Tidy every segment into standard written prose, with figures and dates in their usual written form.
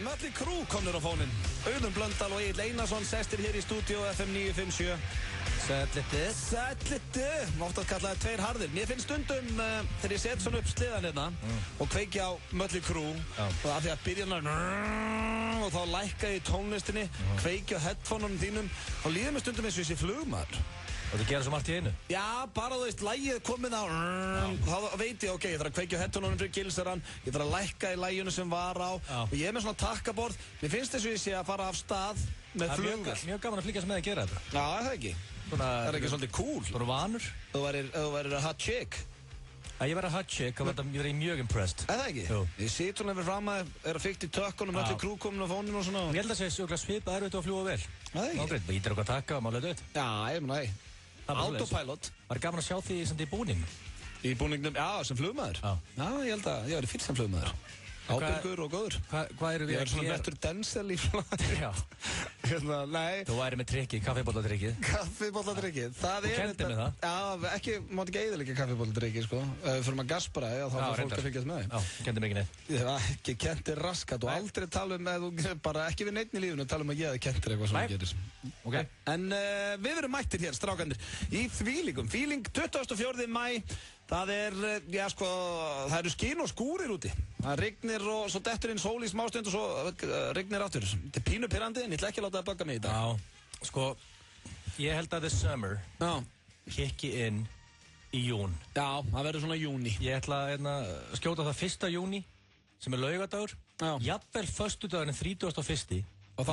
Mötley Crüe komnir á fóninn. Auðun Blöndal og Egill Einarsson sestir hér í stúdíó FM 957. Sætliti. Mátt að kalla það tveir harðir. Mér finnst stundum þegar ég set svona upp sliðan hérna og kveiki á Mötley Crüe og af því að byrja og þá lækka ég tónlistinni, kveiki á headphoneunum þínum og líður mér stundum eins og þessi flugmaður. Og þú gerir svo margt í einu? Já, bara þú veist, lagið komið á þá veit ég, ok, ég þarf að kveikja á headphoneunum fyrir gilsarann, ég þarf að lækka í laginu sem var á og ég er með svona takkaborð. Mér finnst þess að ég sé að fara af stað með flugvél. Mjög gaman að flygjast með að gera þetta. Já, það ekki. Það er ekki svolítið cool. Þú eru vanur. Þú værir að hot chick. Að ég væri að hot chick, þá verður ég mjög impressed. Það ekki? Jú. Ég sit svona yfir fram að er að fikta í tökkunum, Mötley Crüe komin á fóninu og svona. Ég held að það sé sjókla svipað erfitt að fljúga vel. Það ekki? Nágreit, ég ítir okkur að taka og málega dött. Já, ég meina það. Autopilot. Var gaman að sjá því í búning. Í búningnum, já, sem flugmaður. Já, ég held að ég væri fyrst sem flugmaður. Ábyrgur og góður. Hvað eru við að gera? Ég er svona bettur Denzel í flugmaður. Já. Nei. Þú væri með trikkið, kaffibolladrikkið. Kaffibolladrikkið. Þú kenndi mér það. Já, ekki, mátt ekki eyðileggja kaffibolladrikkið, sko. Fyrir maður gaspara, þá er fólk að fylgjast með því. Já, kenndi mér ekki neitt. Ég hef ekki kentir raskat og aldrei tala bara ekki við neitt í lífunu, tala að ég hef kentir eitthvað sem gerir. Okay. En við verum mættir hér, strákandir, í þvílíkum. Fíling 24. maí. Það það eru skín og skúrir úti. Það rignir og svo dettur inn sól í smástund og svo rignir aftur. Þetta er pínu pirrandi en ég ætla ekki að láta það bugga mig í dag. Já, sko, ég held að the summer kikki inn í jún. Já, það verður svona júni. Ég ætla að skjóta það 1. júni sem er laugadagur. Jafnvel föstudagurinn 31. Og þá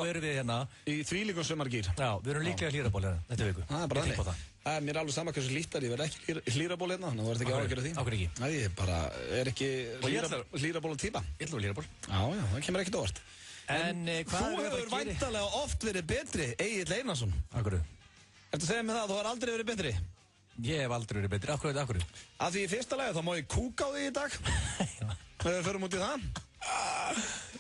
erum við hérna í þvílíkum sumargýr. Já, við erum líklega hlýraból hérna þetta viku. Það er bara þannig. Mér er alveg sama hversu líttar, ég verð ekki hlýraból hérna, þannig að þú ert ekki áhyggjur af því. Áhyggjur ekki? Nei, ég bara er ekki hlýraból típa. Ég ætla að hlýraból. Já, það kemur ekkert óvart. En þú hefur væntanlega oft verið betri, Egill Einarsson. Akkurru? Ertu að segja mig það að þú har aldrei verið betri? Ég hef aldrei verið betri. Akkurru? Af því í fyrsta lagi þá má ég kúka á því í dag. Við förum út í það.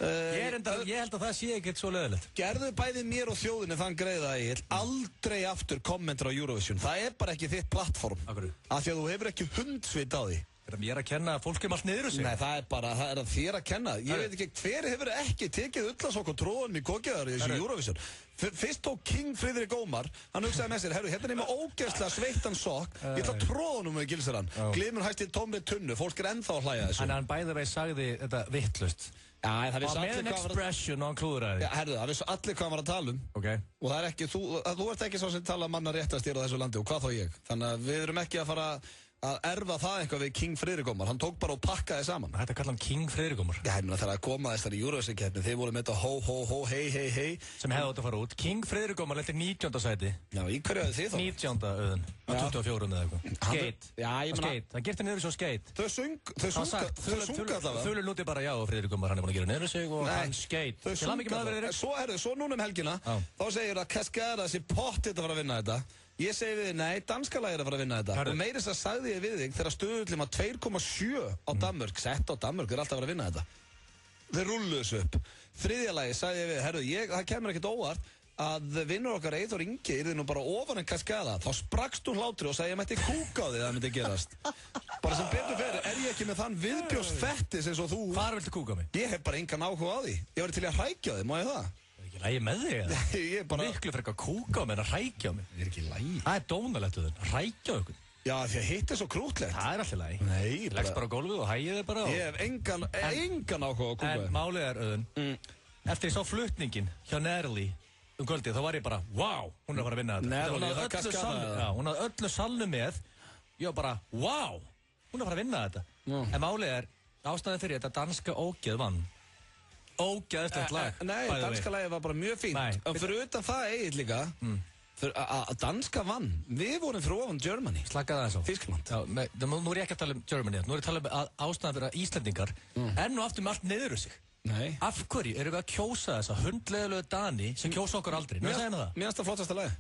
Ég held að það sé ekkert svo leiðilegt. Gerðu bæði mér og þjóðinni þann greiða, Egill, aldrei aftur kommentar á Eurovision. Það er bara ekki þitt plattform. Akkurru? Af því að þú hefur ekki hundsvit á því. Ég er að kenna að fólk allt niður sig. Nei, það er að þér að kenna. Ég veit ekki, hver hefur ekki tekið ullasokk og tróðan í kokjaðar í þessu Eurovision. Fyrst tók King Friðrik Ómar, hann hugsaði með sér, hérna er ég með ógeðslega sveittan sokk, ég ætla að tróða honum með gilsarann. Glimur hæst í tómri tunnu, fólk er ennþá að hlæja þessu. En hann bæði veginn sagði þetta vittlust. Já, það vissi allir hvað expression og hann klúðraði. Já, herðu, það vissi allir hvað hann var að tala um. Ok. Og það er ekki, þú ert ekki svo sem tala manna réttast hér á þessu landi og hvað þá ég. Þannig að við erum ekki að fara að erfa það eitthvað við King Friðrik Ómar. Hann tók bara og pakkaði saman. Þetta kalla hann King Friðrik Ómar. Já, þegar það komaðist þar í Eurovision-keppni, þeir voru með þetta hó, hó, hó, hei, hei, hei. Sem hefði átt að fara út. King Friðrik Ómar lenti 19. sæti. Já, í hverju hefði þið þá? 19. auðun. Á 24. eða eitthvað. Skate. Já, ég meina. Skate. Það gerti niður svo skate. Þau sunga allavega. Þau lúti bara já og Friðrik Ómar, hann er búin að gera niður sig og hann skate. Til hann ekki með það svo núna helgina, þá segir að Cascada sé pottið að fara að vinna þetta. Ég segi við þig, nei, danska lagið er að fara að vinna þetta. Og meira þess að sagði ég við þig þegar stöðullum að 2,7 á Danmörk, sett á Danmörk, er alltaf að fara að vinna þetta. Þeir rulluðu þessu upp. Þriðja lagið sagði ég við, herru, það kemur ekkert óvart að vinnur okkar Eyþór Ingi yrði nú bara ofan en Cascada. Þá sprakst hún hlátri og sagði ég mætti kúka á því það myndi gerast. Bara sem betur fyrir, er ég ekki með þann viðbjóðsfettis eins og þú. Hvar viltu kúka mig? Ég hef bara engan áhuga á því. Ég var til að hrækja þig, má ég það? Það er ekki lægi með þig eða? Ég er bara miklu frekar að kúka á mig en að hrækja á mig. Það er ekki lægi. Það er dónalegt við þenn, að hrækja á ykkur. Já, því að hitt er svo krútlegt. Það er alltaf lægi. Nei, leggst bara á gólfið og hægið þig bara. Ég hef engan áhuga á kúka. En málið er, Auðun, eftir ég sá flutningin hjá Natalie kvöldið, þá var ég bara, wow, hún er að fara að vinna þetta. Hún hafði öllu salnu með. Ég var bara, wow, hún er að fara að vinna þetta. En málið er, ástæðan fyrir þetta danska ógeð vann. Ógeðslegt lag. Nei, danska lagið var bara mjög fínt. En fyrir utan það Egill líka, að danska vann, við vorum fyrir ofan Germany. Slakaði það svo. Þýskaland. Nú er ég ekki að tala um Germany, nú er ég að tala um ástæðan fyrir að Íslendingar enn og aftur með allt niður sig. Nei. Af hverju erum við að kjósa þessa hundleðulegu Dani sem kjósa okkur aldrei? Mér segja það. Mér finnst það flottasta lagi.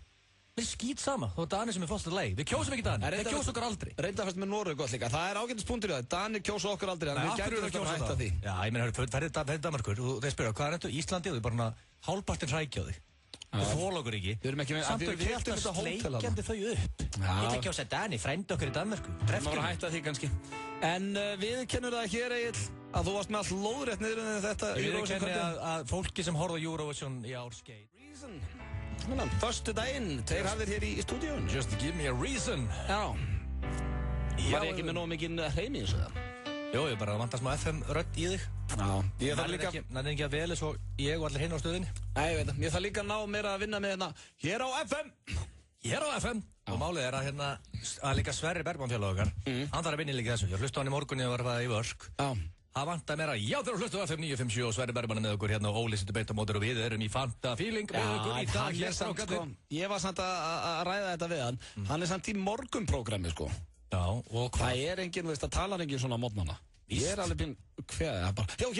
Mér skýt sama, þá er Dani sem er flottasta lagi. Við kjósum ekki Dani, við kjósa okkur aldrei. Reynda fyrst með Noreg gott líka. Það er ágætis punktur í það. Dani kjósa okkur aldrei, en við gætum ekki að hætta því. Já, ég meina, ferðið Danmarkur og þeir spyrja, hvað er þetta Íslandi og þið bara hálfpartinn hrækja á því. Það þól okkur ekki. Samt við kjóta sleikjandi þau upp. Ég ætla ekki að segja Dani, frændi okkur í Danmarku. Það var að hætta því kannski. En við kennum það hér Egill að þú varst með allt lóðrétt niður en þetta Eurovision kvöldið? Að fólki sem horfði á Eurovision í ár skeið. Reason. Föstu daginn, tveir hafðir hér í stúdíun. Just give me a reason. Já. Var ég ekki með nóg mikinn hreim í þessu það? Jó, ég bara vantar smá FM-rödd í þig. Já. Ég þarf líka... Það er ekki að vel eins og ég og allir hinn á stöðinni. Nei, ég veit það. Ég þarf líka að ná mér að vinna með hérna hér á FM. Hér á FM. Og málið er að hérna, að líka Sverrir Bergman félag okkar, hann þarf að vinna líka þessu. Ég hlusta á hann í morgun, ég var að í vörk. Já. Það vantar mér að, já þeir eru hlustu á FM 957 og Sverrir Bergman með okkur hérna og Óli situr beint á mótur og við erum í Fanta Feeling með okkur í dag. Ég var samt að ræða þetta við hann. Hann er samt í morgunprogrammi sko. Já, og hvað? Það er enginn, veist, það talar enginn svona á mótnana. Ég er alveg býn, hvað, bara, já,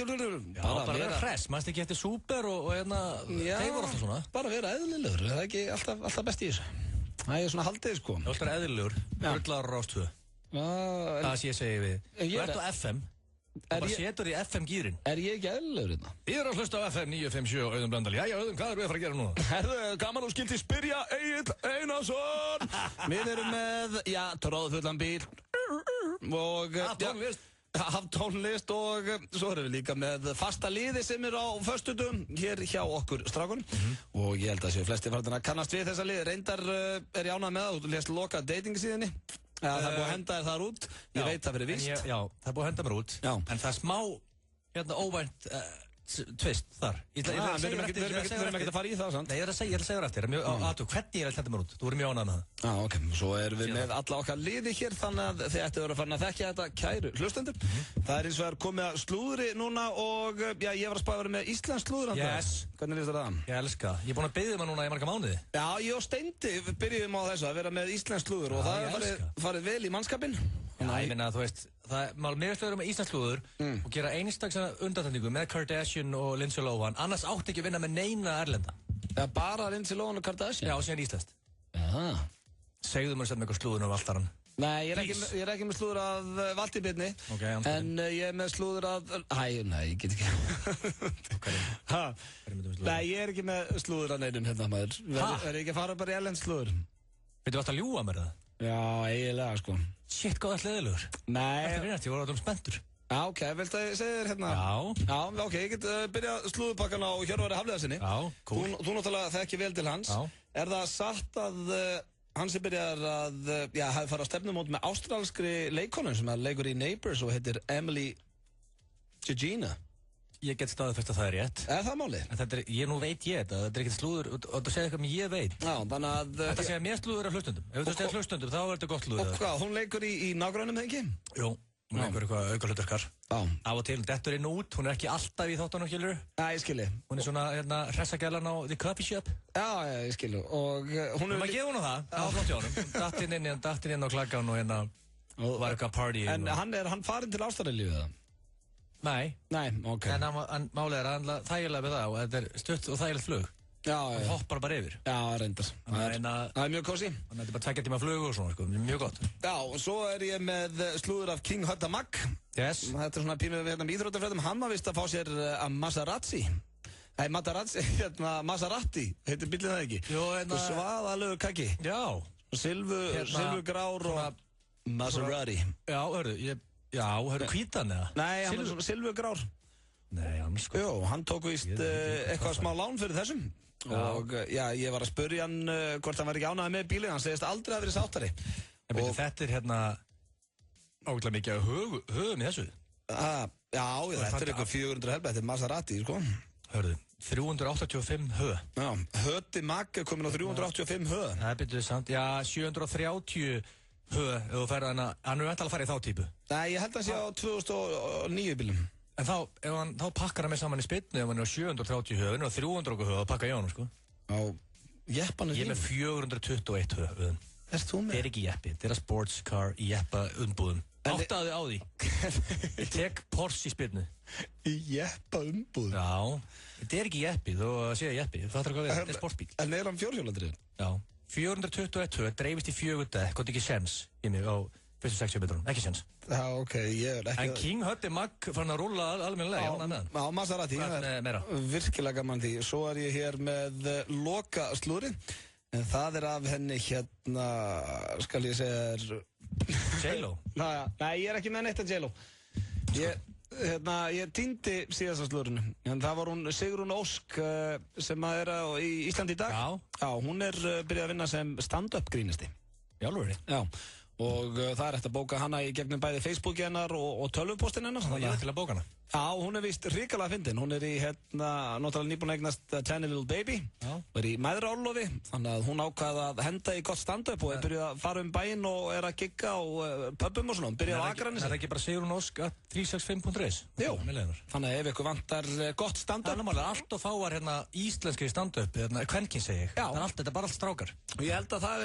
bara vera hress, mannst ekki eftir Súper og hérna, þeir voru alltaf svona. Bara vera eðlilegur, það er ekki alltaf best í þessu. Það er svona haldið, sko. Alltaf eðlilegur, brullar Rástvö. Það sé ég segi við. Þú ert á FM, þú bara setur í FM-gýrin. Er ég ekki eðlilegur hérna? Ég er að hlusta á FM 957 og Auðun Blöndal. Jæja, Auðun, hvað erum við að fara að gera núna? Herðu, gaman og skildi spyrja Egill Einarsson. Við erum með, já, tróðfullan bíl og tónlist og svo erum við líka með fasta liði sem er á föstudum hér hjá okkur strákunum og ég held að séu flesti farnir að kannast við þessa liði. Reyndar er ég ánægð með það, þú lést loka dating-síðinni. Það er búið að henda þér þar út, ég veit það fyrir víst. Já, það er búið að henda mér út, en það er smá óvænt tvist þar. Við erum ekkert að fara í það, sant? Nei, ég er að segja þér eftir, hvernig ég er að henda mér út, þú erum mjög ánægð með það. Já, ok, svo erum við með alla okkar liði hér, þannig að þið ættu að vera farin að þekkja þetta kæru hlustendur. Það er eins og komið að slúðri núna og já, ég var að spá að vera með íslensk slúður. Yes. Hvernig líst það? Ég elska. Ég er búin að biðja maður núna í marga mánuði. Já, ég og Steindi byrjuðum á þessu að vera með íslensk slúður og það er farið vel í mannskapinn. Já, ég minna að þú veist, mér veist að vera með íslensk slúður og gera einstags undantekningu með Kardashian og Lindsay Lohan, annars átti ekki að vinna með neina erlenda. Já, bara Lindsay Lohan og Kardashian? Já, og síðan íslenskt. Já. Segðu mér sem eitthvað slúður um Valtarann. Nei, ég er ekki með slúður af Valtý Birni, en ég er með slúður af... Nei, ég get ekki. Nei, ég er ekki með slúður af neinum hérna, maður. Er ég ekki að fara bara í erlend slúður? Veitu, varst að ljúga mér það? Já, eiginlega, sko. Shit, góð alltaf eðlugur. Nei. Þetta er einhvert, ég voru spenntur. Já, ok, viltu að ég segja þér hérna? Já, ok, ég get byrjað slúðupakkan á Hjörvari Hafliðarsinni. Já, cool. Þú náttúrulega þekki vel til hans. Já. Er það satt að hann sem byrjar að, hafi farið á stefnumót með ástralskri leikonum sem leikur í Neighbours og heitir Emily Gegina? Ég get staðfest að það er rétt. Er það málið? En þetta nú veit ég þetta er ekkert slúður og þú segir eitthvað sem ég veit. Já, þannig að... Þetta segir mér slúður af hlustundum. Ef þú segir hlustundum, þá er þetta gott slúður. Og hvað, hún leikur í nágrannum, þegar ekki? Jú, hún leikur eitthvað aukahlutverkar. Já. Af og til, dettur inn út, hún er ekki alltaf í þáttunum, skilur. Já, ég skilji. Hún er svona, hressagælan á The Coffee Shop. Já, ég skilji. Og hún er... Maður gefa hún á það, á flott hjá honum. Datt inn á klakkan og var eitthvað party. En hann farinn til Ástralíu eða? Nei, ok. En málið er að þægilega við það og þetta er stutt og þægilegt flug. Já. Og hoppar bara yfir. Já, reyndar. Það er mjög kósí. Þannig að þetta er bara 2 tíma flug og svona, sko, mjög gott. Já, og svo er ég með slúður af King Hudda Mag. Yes. Þetta er svona pínu við íþróttafréttum. Hann var vist að fá sér Maserati. Maserati, heitir bíllinn það ekki? Jó, og svaðalögur kaki. Já. Silfugrár og Maserati. Já, hörðu hvítan eða? Nei, hann er svona silfugrár. Nei, hann sko. Jó, hann tók víst eitthvað smá lán fyrir þessum. Og já, ég var að spurja hann hvort hann var ekki ánægður með bílinn. Hann segist aldrei að vera sáttari. Þetta er ágætlega mikið að höfum í þessu. Já, þetta er eitthvað 400 helbæð. Þetta er Maserati, sko. Hörðu, 385 höf. Já, Höddi Mag er komin á 385 höf. Það byrjuði samt, já, 730 höf, ef þú ferð hann er væntanlega að fara í þá típu. Nei, ég held að hann sé á 2009 bílum. En þá pakkar hann með saman í spynnu ef hann er á 730 höfun og 300 höf að pakka í honum, sko. Á jeppanum? Ég er með 421 höfun. Erst þú með? Þetta er ekki jeppi, þetta er sports car í jeppa umbúðum. Áttaði á því. Ég tek Porsche í spynnu. Í jeppa umbúðum? Já, þetta er ekki jeppi, þó að segja jeppi. Þú fattar hvað við, þetta er sportsbíl. En er hann fjórhjóladrifinn? Já. 421 höf, dreifist í 4 dekk, gott ekki sens í mig á fyrstu 60 metrunum, ekki sens. Já, ok, ég er ekki... En King Huddi Mag fann að rúlla almennilega, já, hann á Maserati, það er virkilega gaman því. Svo er ég hér með loka slúðri, en það er af henni hérna, skal ég segja J-Lo? Nei, ég er ekki með neitt af J-Lo. ég týndi síðasta slúrinu. En það var hún Sigrún Ósk sem í Íslandi í dag. Já, hún byrjað að vinna sem stand-up grínisti. Í alvöru? Já. Og það eftir að bóka hana í gegnum bæði Facebooki hennar og tölvupóstin hennar. Það ég til að bóka hana. Já, hún víst hrikalega fyndin. Hún í náttúrulega nýbúin að eignast Tiny Little Baby. Já. Og í mæðraorlofi. Þannig að hún ákvaði að henda í gott stand-up og byrjuð að fara bæinn og að gigga á pubum og svona. Hún byrjuð á Akranesi. Það ekki bara Sigrún Ósk @365.is? Jú. Þannig að ef ykkur vantar gott stand-up. Það allt og fáar íslenski stand-up, kvenkins segi ég. Já. Þetta bara allt strákar. Og ég held að það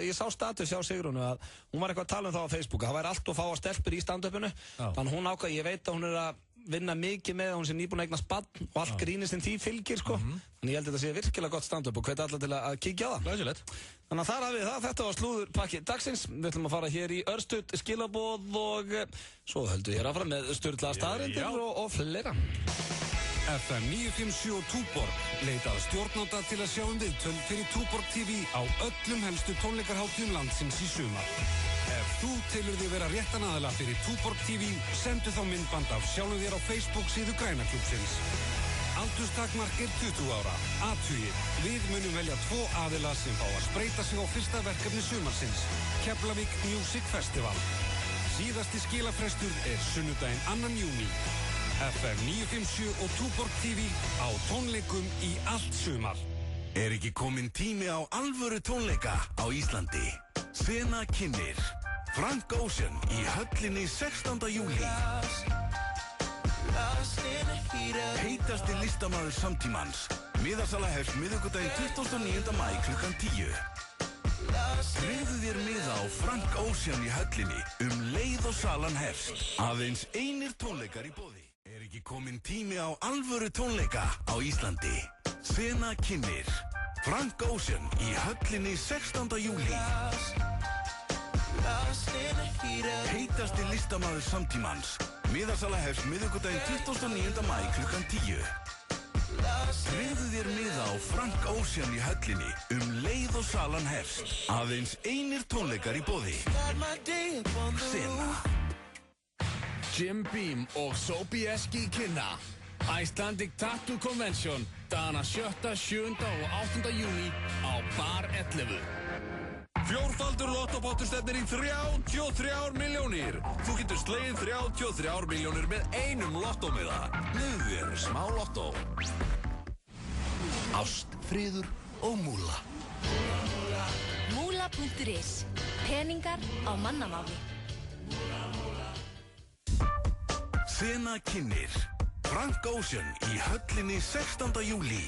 ég sá status hjá Sigrúnu að hún var eitthvað að tala það á Facebook að það væri allt og fáar stelpur í stand-upinu. Þannig hún ákvaði, ég veit að hún að vinna mikið með að hún sé nýbúin að eignast barn og allt grínið sem því fylgir sko. Þannig ég held að þetta sé virkilega gott stand-up og hvet alla til að kíkja á það. Glæsilegt. Þannig að þar hafið það, þetta var slúðurpakki dagsins. Við ætlum að fara hér í örstutt skilaboð og svo höldum við hér áfram með sturlaða staðreyndir og fleira. FM 957 og Túborg leitað stjórnanda til að sjá viðtöl fyrir Túborg TV á öllum helstu tónleikarhátíðum landsins í sumar. Ef þú telur þig vera réttan aðila fyrir Túborg TV, sendu þá myndband af sjálfu þér á Facebook síðu Grænaklúbbsins. Aldurstakmark 20 ára. Athugið, við munum velja 2 aðila sem fá að spreyta sig á fyrsta verkefni sumarsins, Keflavík Music Festival. Síðasti skilafrestur sunnudaginn 2. júní. FM 957 og Túborg TV á tónleikum í allt sumar. Ekki komin tími á alvöru tónleika á Íslandi? Sena kynnir Frank Ocean í höllinni 16. júlí. Heitasti listamaður samtímans. Miðasala hefst miðvikudaginn 29. maí klukkan 10. Tryggðu þér miða á Frank Ocean í höllinni leið og salan hefst. Aðeins einir tónleikar í boði. Ekki komin tími á alvöru tónleika á Íslandi? Sena kynnir Frank Ocean í höllinni 16. júlí. Heitasti listamaður samtímans. Miðasala hefst miðvikudaginn 29. maí klukkan 10. Tryggðu þér miða á Frank Ocean í höllinni leið og salan hefst. Aðeins einir tónleikar í boði. Sena. Jim Beam og Sobieski kynna Icelandic Tattoo Convention dagana 7., 7. og 8. júní á Bar 11. Fjórfaldur lottopottur stefnir í 33 milljónir. Þú getur slegið 33 milljónir með einum lottómiða. Nefðu þér smá lottó. Ást, friður og múla. Múla.is. Peningar á mannamáli. Sena kynnir Frank Ocean í höllinni 16. júlí.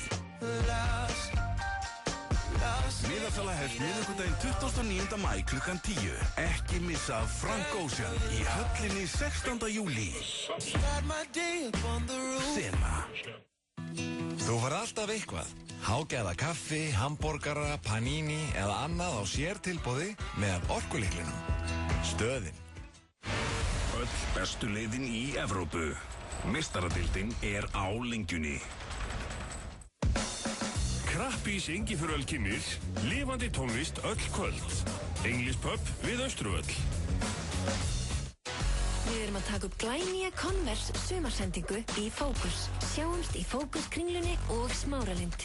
Miðasala hefst miðvikudaginn 29. maí klukkan 10. Ekki missa Frank Ocean í höllinni 16. júlí. Sena. Þú fær alltaf eitthvað. Hágæða kaffi, hamborgara, panini eða annað á sértilboði með orkulyklinum. Stöðin. Öll bestu leiðin í Evrópu. Meistaradildin á lengjunni. Krappís Ingifjöröl kynnir lifandi tónlist öll kvöld. English Pub við Austurvöll. Við erum að taka upp glænýja Converse sumarsendingu í Fókus. Sjáumst í Fókus Kringlunni og Smáralind.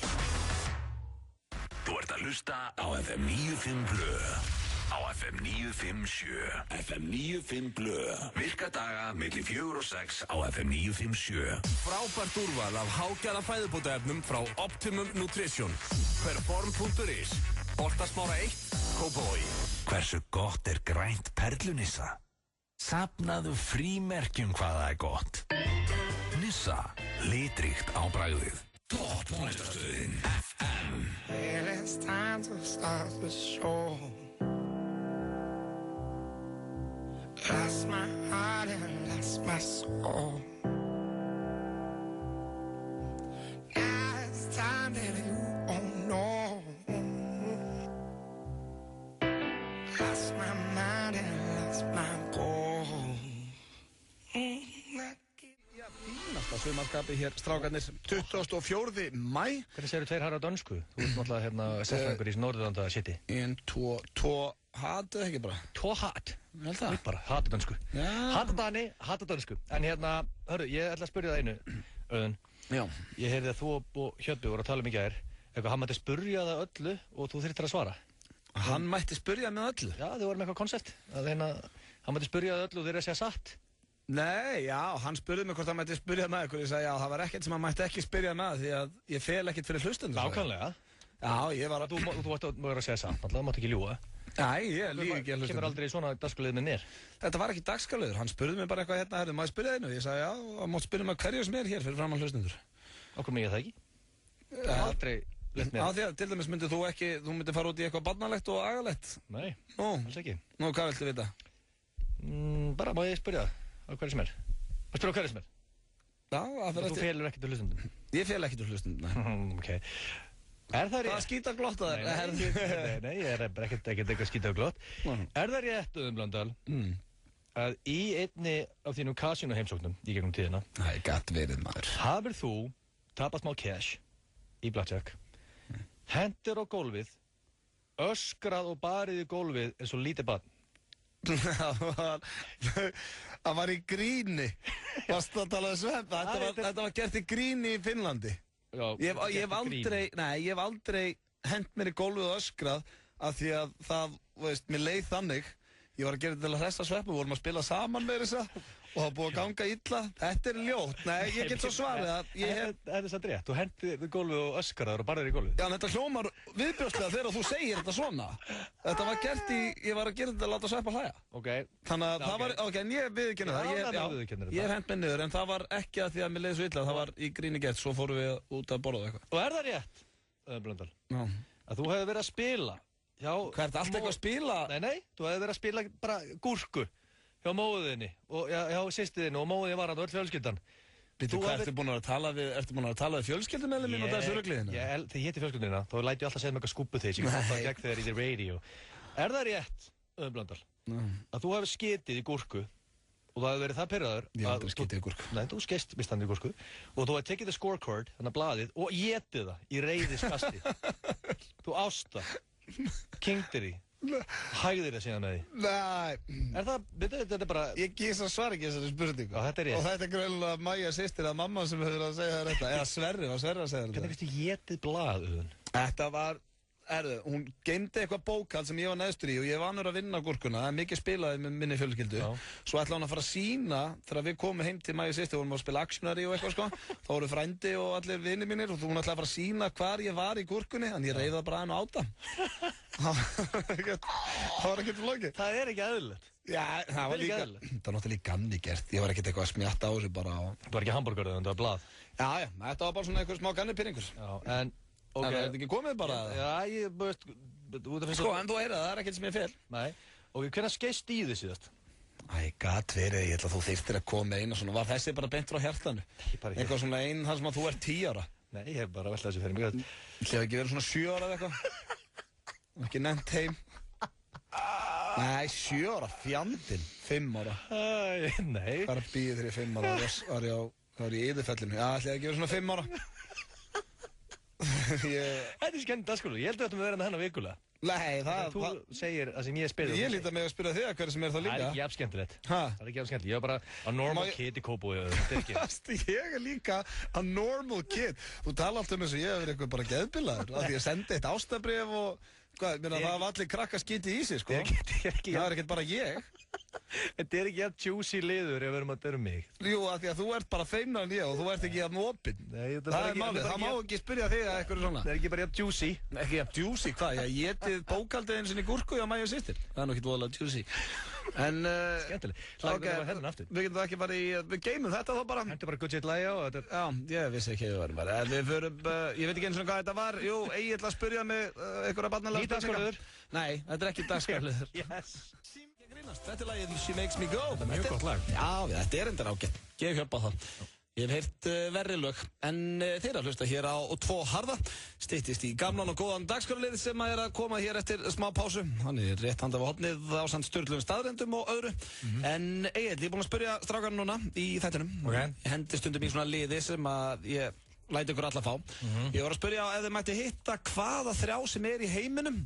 Þú ert að hlusta á FM 95 Blö. Á FM 957. FM 95 Blö. Virka daga milli 4 og 6 á FM 957. Frábært úrval af hágæða fæðubótaefnum frá Optimum Nutrition. Perform.is. Holtasmára 1, Kópavogi. Hversu gott grænt perlunissa? Safnaðu frímerkjum hvað það gott. Nissa, litríkt á bragðið. Topp tónlistarstöðin FM. Well, it's time to start the show. Lost my heart and lost my soul. Now it's time that you all know. Lost my mind and lost my goal. Fínasta sumarskapi hér, strákarnir. 24. Mæ. Hvernig segir þú tveir harra á dönsku? Þú ert náttúrulega sérfræðingur í Norðurlanda city. Tvo hat eða ekki bara? Tvo hat. Ég held það. Bara, hata dönsku. Hata Dani, hata dönsku. En hörru, ég ætla að spyrja það einu, Auðun. Já. Ég heyrði að þú og Hjöbbi voru að tala í gær. Hann mætti spyrja það öllu og þú þurftir að svara. Hann mætti spyrja með öllu? Já, þið voru með eitthvað koncept. Hann mætti spyrja það öllu og þeir að segja satt. Nei, já, hann spurði mig hvort hann mætti spyrja með ykkur. Ég sagði, já, það var ekkert sem hann mætti ekki spyrja með því að ég fel ekkert fyrir hlustendur. Nákvæmlega. Já, ég var að... Þú varst að vera að segja satt, alltaf, þú mátt ekki ljúga. Nei, ég líf ekki að hlustendur. Kemur aldrei í svona dagskrárliður með mér. Þetta var ekki dagskrárliður, hann spurði mig bara eitthvað hérna, má ég spyrja þínu? Ég sagði, já, hann mátt spyrja mig hverju sem hér fyrir framan hlustendur. Okkur mig ég það ekki? Aldrei lett mér. Á því að til dæmis myndir þú myndir fara út í eitthvað barnalegt og agalegt. Nei, alls ekki. Nú, hvað viltu vita? Bara má ég spyrja á hverju sem Má spyrja á hverju sem Já, að fyrir Þú felur ekkert úr hlustendum. Ég fel ekkert úr hlustendum, nei. Ok. Er það rétt? Það skýta glott að þér? Nei, ég er ekkert eitthvað skýta glott. Er það rétt, Auðun Blöndal, að í einni af þínum kasínu heimsóknum í gegnum tíðina Það gat verið, maður. Hafir þú tapað smá cash í blackjack, hendur á gólfið, öskrað og barið í gólfið eins og lítið barn? Það var í gríni. Varstu að tala um sveppa? Þetta var gert í gríni í Finnlandi. Já, ég hef aldrei hent mér í gólfið og öskrað af því að það, mér leið þannig. Ég var að gera þetta til að hressa sveppu, við vorum að spila saman með þessa og það búið að ganga illa. Þetta er ljótt. Nei, ég get svo svarið að ég hef... Það er satt rétt, þú hendir í gólfið og öskraður og barðir í gólfið. Já, en þetta hljómar viðbjóðslega þegar þú segir þetta svona. Þetta var gert ég var að gera þetta að láta sveppa hlæja. Ok. Þannig að það var, ok, en ég viðurkenni það. Ég hef hent mig niður, en það var ekki að því að mér leiði svo illa. Það var í gríni gert, svo fórum við út að borða eitthvað. Og er það rétt, Blöndal, að þú hefur verið að spila Hvað er þetta alltaf eitthvað að spila? Nei, þú hefði verið að spila bara gúrku hjá móðinni og hjá sýstiðinni og móðinni var hann öll fjölskyldan. Býtu, hvað ertu búin að tala við fjölskyldumeðlim minn og þessu rugliðina? Þið hétti fjölskyldunina, þá læti ég alltaf segja með eitthvað skúpu þeir sem ég kom það gegn þegar í the radio. Er það rétt, Blöndal, að þú hefði skitið í gúrku og þú hefði verið það pirraður Ég hef aldrei skitið í gúrku. Nei, þú skeist mistandi í gúrku og þú hefði tekið the scorecard, þannig að blaðið, og étið það í reiðiskasti. Þú ást það. Kingdir í hægðir það síðan með því. Nei. Er það, þetta er bara Ég gís að svara ekki þessari spurningu. Þetta er rétt. Og þetta er greinlega Maja systir að mamma sem hefur að segja þetta. Eða Sverri að segja þetta. Hvernig finnst þið étið blað, Auðun? Þetta var, hún geymdi eitthvað bókald sem ég var neðstur í og ég var vanur að vinna gúrkuna. Það er mikið spilaði með minni fjölskyldu. Svo ætla hún að fara að sína þegar við komum heim til Maja systir, vorum að spila Actionary og eitthvað sko. Þá voru frændi og allir vinir mínir og hún ætlaði að fara að sína hvar ég var í gúrkunni. Þannig ég reiði það bara hann á áta. Það var ekkert flókið. Það er ekki eðlilegt. Já, það var náttúrulega gamni gert. Ég var ekkert eitthvað að smjatta á þessu bara. Það var ekki hamburgerið, en það var blað. Já, þetta var bara svona eitthvað smá gamnipyrringur. Já, en Það er ekki komið bara? Já, ég veist... Sko, en þú heyrða, það er ekkert sem ég fel. Nei. Og hvernig skeist í þið síðast? Gat verið, ég ætla að þú þyrftir að koma með eina svona. Var þessi bara beint frá hjartanu? Eitthvað svona einn þar sem að þú ert 10 ára? Nei, ég hef bara veltað þessu fyrir mig. Það hefði ekki verið svona 7 ára eða eitthvað? Ekki nefnt heim? Nei, 7 ára, fjandinn, 5 ára. Nei. Hvað býðið þér í 5 ára? Það var í Yðurfellinu. Já, það hefði ekki verið svona 5 ára. Þetta er skemmt dagskrárliður, ég held að þetta með vera með hennar vikulega. Nei, Þú segir það sem ég spyrir. Ég líta mig að spyrja þig að hverju sem er það líka. Það er ekki jafn skemmtilegt. Það er ekki jafn skemmtilegt, ég er bara a normal kid í Kópavogi. Ég er líka a normal kid. Þú tala alltaf um þess að ég hef verið eitthvað bara geðbilaður. Af því ég sendi eitt ástabréf og það var allir krakka skítið í sig, sko. Það er ekkert bara ég. Þetta er ekki jafn juicy liður ef við erum að döra mig. Jú, af því að þú ert bara feimnar en ég og þú ert ekki jafn opinn. Það er málið, það má ekki spyrja þig að eitthvað svona. Það er ekki bara jafn juicy. Ekki jafn juicy, hvað? Ég etið bókaldið eins og í gúrku hjá Maja systir. Það er nú ekki voðalega juicy. En... Skemmtileg. Við getum það ekki bara í... Við geymum þetta þá bara. Hendur bara Good Shit Læja og þetta... Já, ég vissi ekki að við varum bara. Við förum... Ég veit ekki eins og hvað þetta var. Jú, Egill að spyrja mig einhverja barnalega spurningar. Nei, þetta er ekki dagskrárliður. Yes. Þetta er lagið She Makes Me Go. Þetta er mjög gott lag. Já, þetta er endur ágætt. Ég hjálpa það. Ég hef heyrt verri lög, en þeir að hlusta hér á 2 harða. Styttist í gamlan og góðan dagskrárlið sem að koma hér eftir smá pásu. Hann rétt handa á hornið á samt sturglum staðrendum og öðru. En Egill, ég er búinn að spyrja strákarna núna í þættinum. Okay. Ég hendi stundum í svona liði sem að ég læti ykkur alla fá. Ég var að spyrja ef þið mætti hitta hvaða 3 sem í heiminum.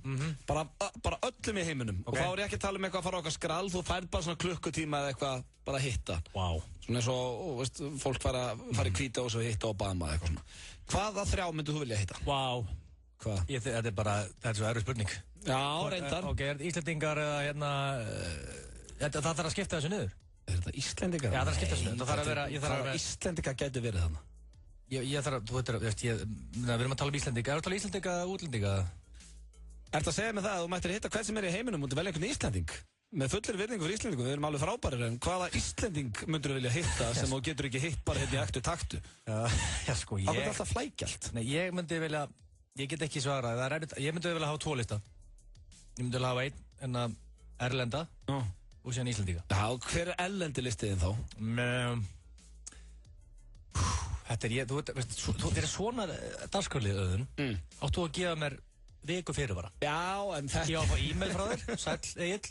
Bara öllum í heiminum. Og þá er ég ekki að tala um eitthvað að fara á okkar skrall. Þú færð bara svona klukkutíma eða eitthvað bara að hitta. Wow. Svona eins og, veist, fólk fara í hvíta og svo hitta Obama eitthvað svona. Hvaða 3 myndir þú vilja hitta? Wow. Hvað? Þetta er svo erfið spurning. Já, reyndar. Ok, er þetta Íslendingar eða það þarf að skipta þessu niður? Er þetta Íslendingar? Já, það þarf að skipta þessu niður. Það þarf að vera... Hvaða Íslendingar gæti verið þannig? Ég þarf að, við erum að tala um Íslendinga. Er það að tala Íslendinga eða útlendinga? Ertu að segja mig það að þú mættir hitta hvern sem í heiminum og þú velja einhvern Íslending? Með fullir virðingu fyrir Íslendingum, við erum alveg frábærir, en hvaða Íslending myndur þú vilja hitta sem þú getur ekki hitt bara hérna í aktu taktu? Já, sko, ég... Það er alltaf flækjalt. Nei, ég myndi vilja, ég get ekki svarað, ég myndi vilja hafa 2 lista. Ég myndi vilja hafa 1, en að erlenda og síðan Íslendinga. Já, hver er erlendi listiðin þá? Þetta er ég, þú er svona dagskrárlið Auðun, áttu að gefa mér viku fyrirvara. Já, en þetta... Ég á að fá e-mail frá þér, sæll Egill.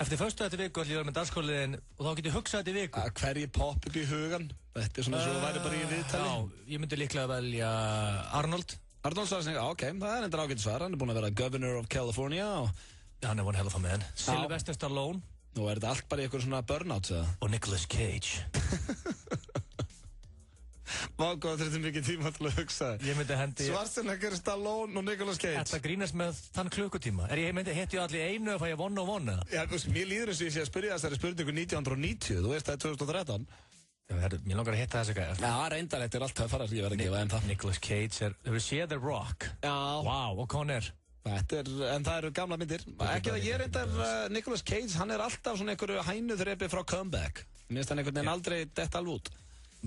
Eftir föstu þetta viku ætlum ég að vera með dagskrárliðin og þá get ég hugsað þetta í viku. Hverji popp upp í hugan? Þetta er svona svo væri bara í viðtali. Já, ég myndi líklega velja Arnold. Arnold Schwarzenegger, já, ok, það er endur ágætt svar. Hann er búinn að vera Governor of California og... Hann er búinn að hefa það með hann. Sylvester Stallone. Nú er þetta allt bara í eitthvað svona burnouts, eða? Og Nicolas Cage. Vágóð, þetta er mikið tíma til að hugsa. Ég myndi hendi... Schwarzenegger, Stallone og Nicolas Cage. Þetta grínast með þann klukkutíma. Ég myndi hitti allir einu að fæ ég one-on-one, eða? Já, mér líður eins og ég sé að spyrja þessari spurningu 1990, þú veist það er 2013. Já, mér langar að hitta þessu gæja. Já, reyndar, þetta er alltaf að fara að ég verði að gefa þeim það. Nicolas Cage er... Hefur séð The Rock? Já. Wow, og Conner. En það eru gamla myndir. Ekki að ég reyndar Nicolas Cage, hann er alltaf svona einhverju hænuþrepi frá comeback. Mér finnst hann einhvern veginn aldrei dett alveg út.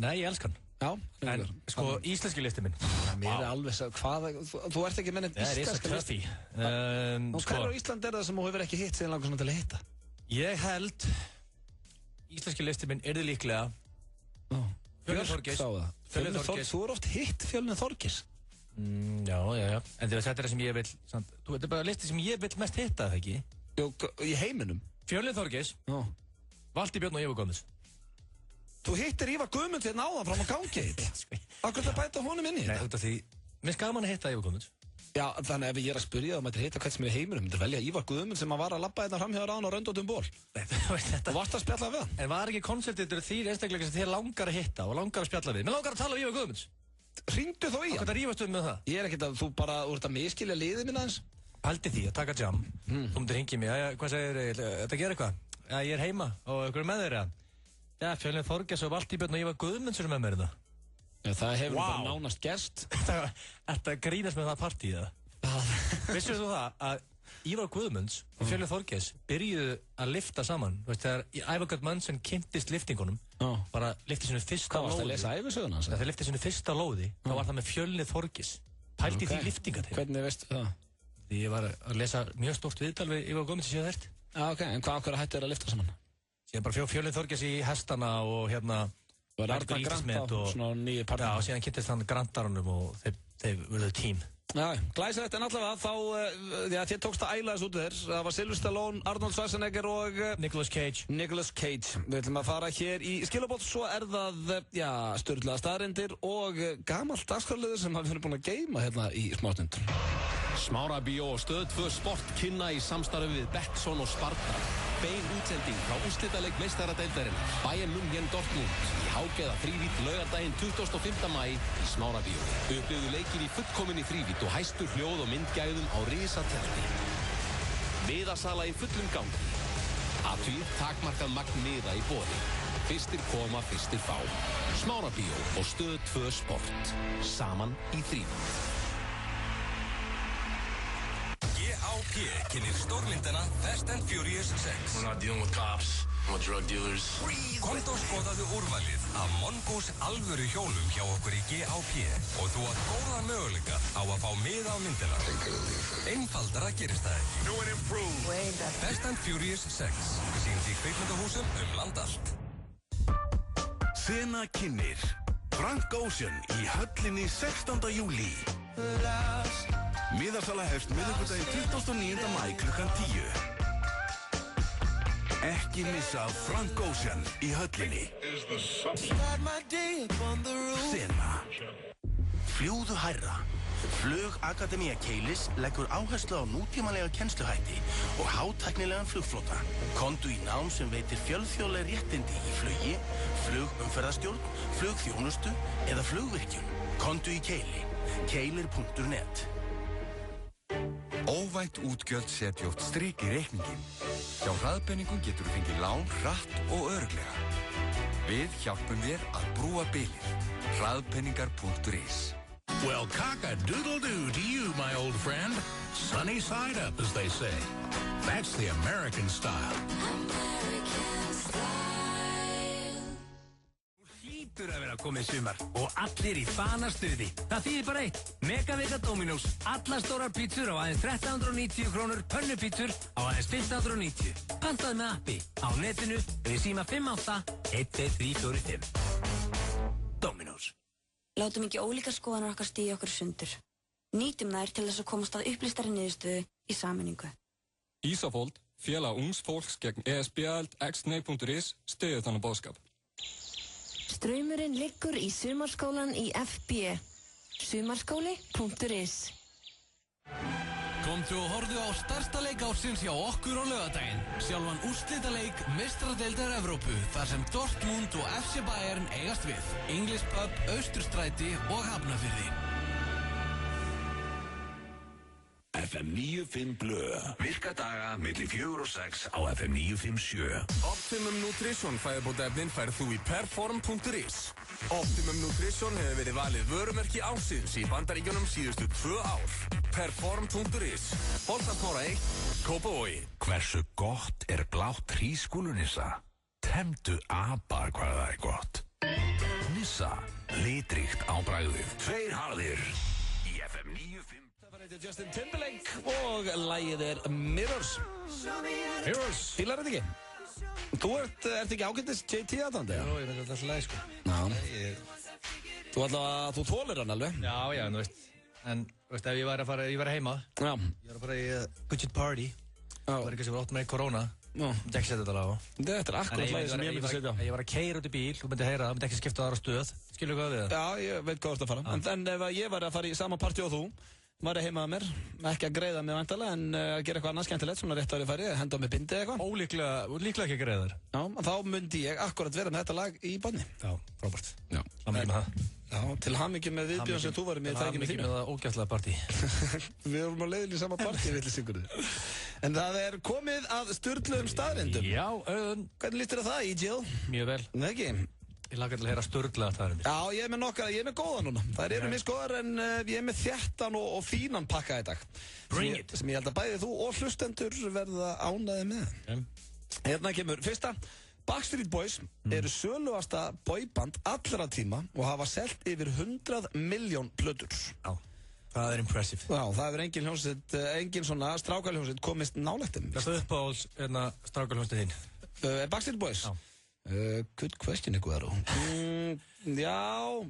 Nei, ég elska hann. Já, en sko, íslenski listi minn. Mér er alveg svo, þú ert ekki með neitt íslenska listi. Hver á Ísland er það sem þú hefur ekki hitt síðan langar svona til að hitta? Ég held íslenski listi minn er þið líklega Fjölnir Þorgeirs. Þú er oft hitt Fjölnir Þorgeirs. Já. En þetta er það sem ég vil, þetta er bara listi sem ég vil mest hitta, það ekki? Jú, í heiminum. Fjölnir Þorgeirs, Valtý Björn og Ívar Guðmunds. Þú hittir Ívar Guðmunds hérna áðan fram á gangi. Akkur þetta bæta honum inn í þetta? Nei, út af því, mér finnst gaman að hitta Ívar Guðmunds. Já, þannig ef ég er að spyrja þá mættir hitta hvern sem er í heiminum, myndir velja Ívar Guðmunds sem að var að labba hérna framhjá ráðan og röndóttum ból. Og varst að spjalla við hann. En var ekki konceptið þetta þýr einstaklega sem þér langar að hitta og langar að spjalla við? Mér langar að tala við Ívar Guðmunds. Hringdu þó í hann? Hvað það rífast með það? Ég er ekkert að þú bara úr þetta miskilja liðið minna hans. Haldi því að taka jam. Þú myndir hringja mig, hvað segir þetta gerir eitthvað? Já, ég er heima og ykkur er með þeirra. Já, Fjölnir Þorgeirs og Valtý Björn og Ívar Guðmunds eru með mér þetta. Já, það hefur bara nánast gerst. Þetta grínast með það partíð, eða? Vissir þú það að Ívar Guðmunds og Fjölnir Þorgeirs byrjuðu að lifta saman? Þú veist, þegar Ívar Guðmundsson kynntist liftingunum, bara liftið sinu fyrsta lóði. Hvað varst að lesa ævisöguna hans? Þegar liftið sinu fyrsta lóði, þá var það með Fjölnir Þorgeirs. Pældi því liftingar til. Hvernig veistu það? Því ég var að lesa mjög stórt viðtal við Ívar Guðmunds sem ég hef hert. Já, ok, en hvað ákveður hættu þér að lifta saman? Síðan bara Fjölnir Þorgeirs í hestana og hérna... Og Arnar Grant á svona nýju partí. Já, og síðan kynntist hann Grantarunum og þeir verðuðu tím. Já, glæsilegt en allavega þá, þér tókst að æla þess út þér. Það var Sylvester Stallone, Arnold Schwarzenegger og... Nicolas Cage. Við ætlum að fara hér í skilabótt, svo er það, sturlaða staðreyndir og gamalt dagskrárliður sem við erum búin að geyma hérna í smástund. Smárabíó og Stöð 2 Sport kynna í samstarfi við Betsson og Sparta. Bein útsending frá úrslitaleik meistaradeildarinnar. Bayern München Dortmund í hágeða þrívít laugardaginn 25. maí í Smárabíó. Upplifðu leikinn í fullkominni þrívít og hæstu hljóð og myndgæðum á risatjaldi. Miðasala í fullum gangi. Athugið takmarkað magn miða í boði. Fyrstir koma, fyrstir fá. Smárabíó og Stöð 2 Sport. Saman í þrívít. GHP kynir stórmyndina Fast and Furious 6. We're not dealing with cops, we're drug dealers. Komdu og skoðaðu úrvalið af Mongos alvöru hjólum hjá okkur í GHP og þú átt góðan möguleika á að fá miða á myndina. Einfaldara gerist það ekki. New and improved. Fast and Furious 6. Sýnd í kvikmyndahúsum land allt. Sena kynir Frank Ocean í höllinni 16. júlí. Miðasala hefst miðvikudaginn 29. maí klukkan 10. Ekki missa Frank Ocean í höllinni. Sena. Fljúðu hærra. Flugakademía Keilis leggur áherslu á nútímalega kennsluhætti og hátæknilegan flugflota. Komdu í nám sem veitir fjölþjóðleg réttindi í flugi, flugumferðarstjórn, flugþjónustu eða flugvirkjun. Komdu í Keili. Keilir.net. Óvænt útgjöld setja oft strik í reikningin. Hjá Hraðpenningum getur þú fengið lán hratt og örugglega. Við hjálpum þér að brúa bilið. Hraðpenningar.is. Well, cock-a-doodle-doo to you, my old friend. Sunny side up, as they say. That's the American style. American style. Hlýtur að vera komið sumar og allir í banastuði. Það þýðir bara eitt. Megavika Dominos. Allar stórar pítsur á aðeins 1390 krónur. Pönnupítsur á aðeins 1590. Pantaðu með appi á netinu við síma 58-12345. Dominos. Látum ekki ólíkar skoðanir okkar stíga okkur sundur. Nýtum þær til þess að komast að upplýstari niðurstöðu í sameiningu. Ísafold, félag ungs fólks gegn ESB-aðild xnei.is styður þannig boðskap. Straumurinn liggur í sumarskólan í FB. Sumarskóli.is. Komdu og horfðu á stærsta leik ársins hjá okkur á laugardaginn. Sjálfan úrslitaleik Meistaradeildar Evrópu, þar sem Dortmund og FC Bayern eigast við. English Pub, Austurstræti og Hafnarfirði. FM 95 Blö. Virka daga milli 4 og 6 á FM 957. Optimum Nutrition fæðubótaefnin færð þú í perform.is. Optimum Nutrition hefur verið valið vörumerki ársins í Bandaríkjunum síðustu 2 ár. Perform.is. Holtasmára 1, Kópavogi. Hversu gott blátt hrísskúlunissa? Temdu apa hvað það gott. Nissa, litríkt á bragðið. 2 harðir í FM 95. Justin Timberlake og lagið Mirrors. Mirrors. Fílar þetta ekki? Þú ert ekki ágættis JT aðdandi? Jó, ég veit alltaf læg, sko. Já. Þú þólir hann alveg? Já, þú veist. En, veist, ef ég væri heima. Já. Ég var að fara í budget party. Það var eitthvað sem var ótt með korona. Já. Ég myndi ekki setja þetta lag á. Þetta akkurat lagið sem ég myndi setja á. Ég var að keyra út í bíl, þú myndi heyra það, myndi ekki skipta aðra stöð. Skilur hvað við það? Já, ég veit hvað þú ert að fara. En ef ég var að fara í sama partí og þú, var ég heima að mér, ekki að greiða mig væntanlega, en að gera eitthvað annað skemmtilegt, svona rétt árið færi, henda á mig bindi eitthvað. Líklega ekki að greiða þér. Já, þá myndi ég akkurat vera með þetta lag í banni. Já, frábært. Já. Hamingju með það. Já, til hamingju með viðbjörn sem þú varum með tækinu þínu. Hamingju með það ógæstlega partí. Við vorum á leiðinni í sama partí, villisingurinn. En það komið að sturluðum staðrindum. Já, hvernig líst þér að það, Egil? Mjög vel. Nei, ekki? Ég lakar til að heyra sturlaða staðrindir. Já, ég er með góða núna. Það eru misgóðar en ég er með þéttan og fínan pakka í dag. Bring it! Sem ég held að bæði þú og hlustendur verða ánæði með. Hérna kemur fyrsta. Backstreet Boys eru söluasta boyband allra tíma og hafa selt yfir 100 milljón plötur. Já, það er impressive. Já, það hefur engin svona strákaljónsveit komist nálægt þeim. Það er uppáhalds strákaljónsveit þín. Backstreet Boys? Já. Good question, Iguero. Já,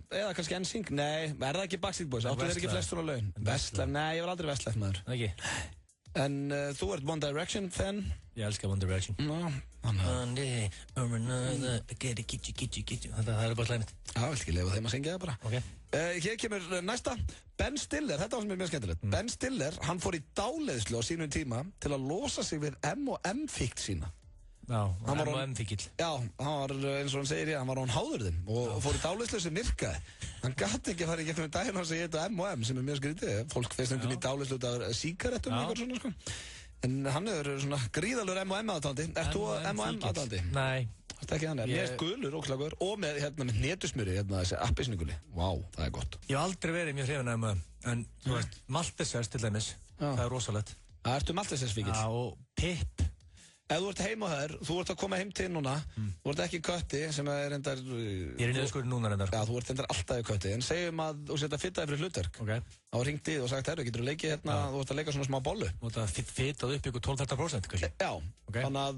eða kannski NSYNC. Nei, það ekki Backstreet Boys? Áttu þeir ekki flest svona laun? Westlife? Nei, ég var aldrei Westlife maður. Ekki? En þú ert One Direction fan? Ég elskar One Direction. Ná, One day, or another, get you. Það er bara slæmið. Já, vil ekki leifa þeim að syngja það bara. Ok. Hér kemur næsta. Ben Stiller, þetta var sem er mjög skemmtilegt. Ben Stiller, hann fór í dáleiðslu á sínum tíma til að losa sig við M&M-fíkt sína. Já, M&M-fíkill. Já, hann var, eins og hann segir ég, hann var án háður þeim og fór í dáleiðslu sem virkaði. Hann gæti ekki að fara í gegnum daginn og segja þetta M&M sem er mjög skrítið. Fólk feist einhvern í dáleiðslu út af sígarettum eitthvað svona, sko. En hann er svona gríðalur M&M aðdáandi. Ert þú M&M aðdáandi? Nei. Það er ekki hann. Mér er gulur og klagur og með netusmjöri, þessi appisninguli. Vá, það er gott. Ég hef aldrei verið mjög hrifinn af M&M, en þú veist, Maltesers til dæmis, það er rosalegt. Ertu Maltesers-fíkill? Já, og Pip. Ef þú ert heima þær, þú ert að koma heim til núna, þú ert ekki í kötti sem er reyndar... Ég er í niðurskurði núna reyndar. Já, þú ert reyndar alltaf í kötti, en segjum að þú setja fittaði fyrir hlutverk. Ok. Þá ringt í og sagt, herru, getur þú leikið hérna, þú ert að leika svona smá bollu. Þú ert að fittað upp ykkur 12-13%, kannski? Já, þannig að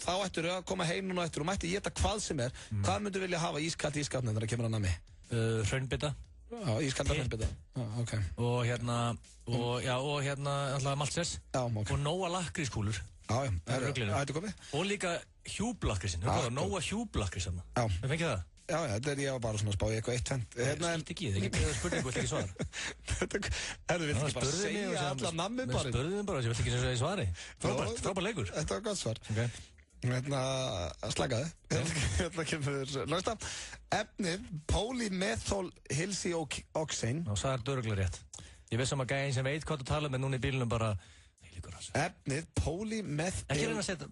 þá ættur þú að koma heim núna eftir og mætti geta hvað sem er, hvað myndu vilja hafa ískalt í skapnum þegar það kemur að nami? hraunbita. Já, ískaldar hraunbita. Já, ok. Og alltaf maltsess. Já, ok. Og Nóa lakkrískúlur. Já, þetta komið. Og líka hjúblakrísin. Nóa hjúblakrísin. Já. Við fengið það? Já, þetta ég var bara svona að spá í eitthvað eitt tvent. Skilti ekki, það er spurning hvort ekki svar. Herðu, viltu ekki bara segja alla nammi bara? Spurðu þið bara, ég vilt ekki segja í svari. Frábær leikur. Þetta var gott svar. Slakaði. Kemur næsta. Efnið polymethylhilsioxane. Ná, það dörglega rétt. Ég veist að gæðin sem veit hvað þú tala með núna í bílunum bara... Efnið polymethylloxane,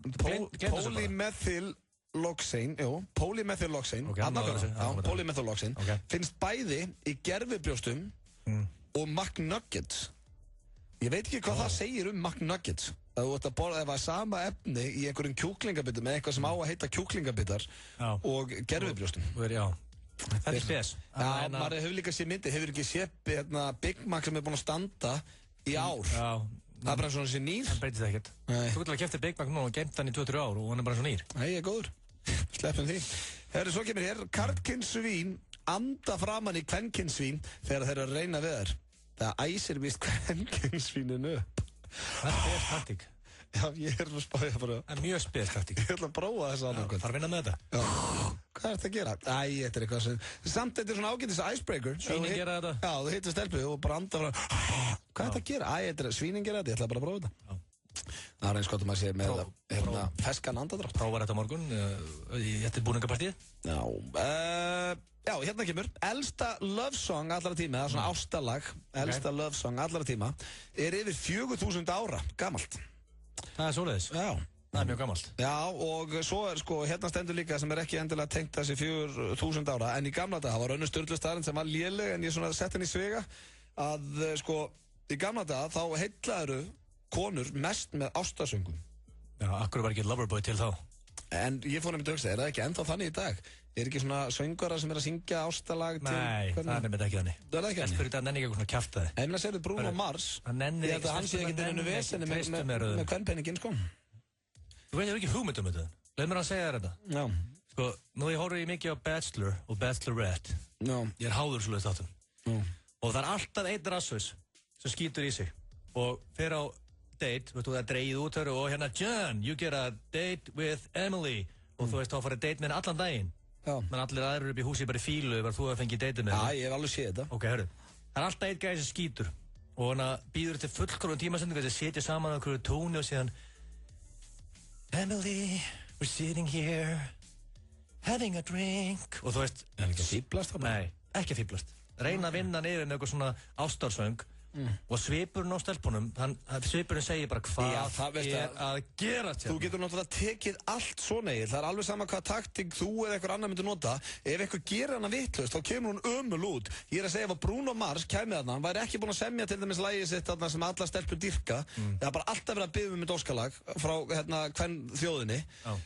finnst bæði í gervibrjóstum og McNuggets. Ég veit ekki hvað það segir McNuggets. Að þú ert að borða ef það sama efni í einhverjum kjúklingabitum með eitthvað sem á að heita kjúklingabitar og gervibrjóstum. Þetta er spes. Já, maður hefur líka séð myndi, hefur ekki séð Big Mac sem er búin að standa í ár. Já. Það er bara svona sér nýr. Það breytist ekkert. Þú getur að kefta Big Mac núna og geimt hann í 2-3 ár og hann er bara svona nýr. Nei, ég er góður. Sleppum því. Herru, svo kemur hér, karlkynnsvín anda framan í kvenkynsvín þegar þeir eru að reyna við þær. Það æsir víst kvenkynsvíninu upp. Þetta er taktík. Já, ég er að spája bara. Það er mjög spes taktík. Ég ætla að prófa þess að fara að vinna með þetta. Já. Hvað er þetta að gera? Æ, þetta er eitthvað sem... Samt þetta er svona ágætis icebreaker. Svínin gera þetta. Já, þú hittir stelpu og bara anda frá... Hvað er þetta að gera? Æ, þetta er svínin gera þetta. Ég ætla bara að prófa þetta. Það er eins gott að maður sé með feskan andadrátt. Prófa þetta morgun í þetta búningapartíð. Já, hérna kemur. Elsta love song allra tíma, það er svona ástalag, elsta love song allra tíma, er yfir 4000 ára gamalt. Það er svoleiðis. Já. Það er mjög gammalt. Já, og svo er hérna stendur líka sem er ekki endilega tengt þessi 4000 ára, en í gamla daga, það var önnur sturlu staðarinn sem var léleg, en ég svona sett henni í svega, að í gamla daga þá heillaðu konur mest með ástasöngum. Já, akkur var ekki Loverboy til þá. En ég fór nefnir dögst, er það ekki ennþá þannig í dag? Er ekki svona söngara sem er að syngja ástalag til... Nei, það er nefnir ekki þannig. Það er ekki þannig? Þess fyrir þetta nenni ekki eitthvað svona kjaftaði. Ég meina, segðu Bruno Mars, ég held að hann sé ekki til hennu vesenni með kvennpenningin, sko. Þú veit ekki hugmyndum þetta. Leð mér að segja þér þetta. Já. Sko, nú ég horfði mikið á Bachelor og Bachelorette. Já. Ég er háður svoleiðis þáttum. Og það er alltaf einn rasshaus sem skýtur í sig og fer á date, þú veist, það er dreigið út og hérna, John, you get a date with Emily og þú veist, þá farið date með henni allan daginn. Já. Men allir aðrir upp í húsi bara í fílu ef þú hefði fengið date með henni. Já, ég hef alveg séð þetta. Ok, hörru. Það er alltaf einn gæði sem skýtur og hann býður til fullkomnum tímasendingu þess að setja saman á einhverju tóni og síðan Emily, we're sitting here having a drink og þú veist... Er hann ekki að fíblast það? Nei, ekki að fíblast. Reyna að vinna niður með eitthvað svona ástarsöng og svipurinn á stelpunum, svipurinn segir bara hvað er að gera til. Þú getur náttúrulega tekið allt svona í, það er alveg sama hvað taktík þú eða eitthvað annar myndir nota. Ef eitthvað gerir hana vitlaust, þá kemur hún ömul út. Ég er að segja ef að Bruno Mars kæmi þarna, hann væri ekki búinn að semja til dæmis lagið sitt þarna sem alla stelpur dýrka. Það er bara alltaf verið að biðja um eitt óskalag frá hvern þjóðinni.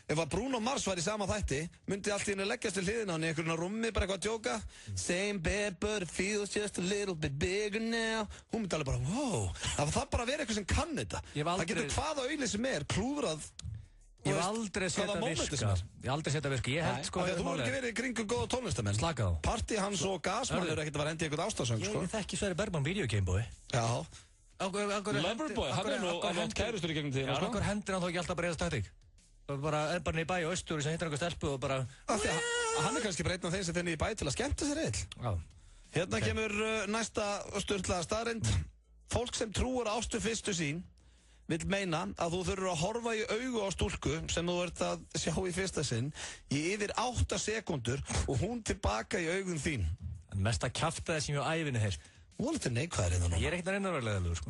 Ef að Bruno Mars var í sama þætti, myndi allt í henni leggjast til hliðina hann í einhverjum rúmi, bara eitthvað að djóka. Same bed, but it feels just a little bit bigger now. Hún myndi alveg bara, wow, það bara verið eitthvað sem kann þetta. Það getur hvaða auðlið sem er klúðrað. Ég hef aldrei sett að virka. Ég held sko að þú hefur ekki verið í kringum góða tónlistamenn. Slaka þá. Partí hans og Gasman eru ekkert að vera hendi í eitthvað ástasöng, sko. Ég þekki Sverri Bergman Video Game Boy. Já. Loverboy, hann er nú átt kærustur í gegnum tíma, sko. Okkur hendur hann þó ekki alltaf bara eða taktík. Það er bara í bæ og Östúri sem hittar einhver stelpu og bara... Hann er kannski bara einn af þeim sem finnir í bæ til að skemmta sér eill. Hérna kemur næsta sturlaða staðreynd. Fólk sem trúar ástu fyrstu sín vill meina að þú þurfur að horfa í augu á stúlku sem þú ert að sjá í fyrsta sinn í yfir 8 sekúndur og hún tilbaka í augun þín. En mest að kjafta þess sem ég á ævinni heyrt. Þú er neikvæður innan núna. Ég er ekkert að reyna að vera leiðilegur, sko.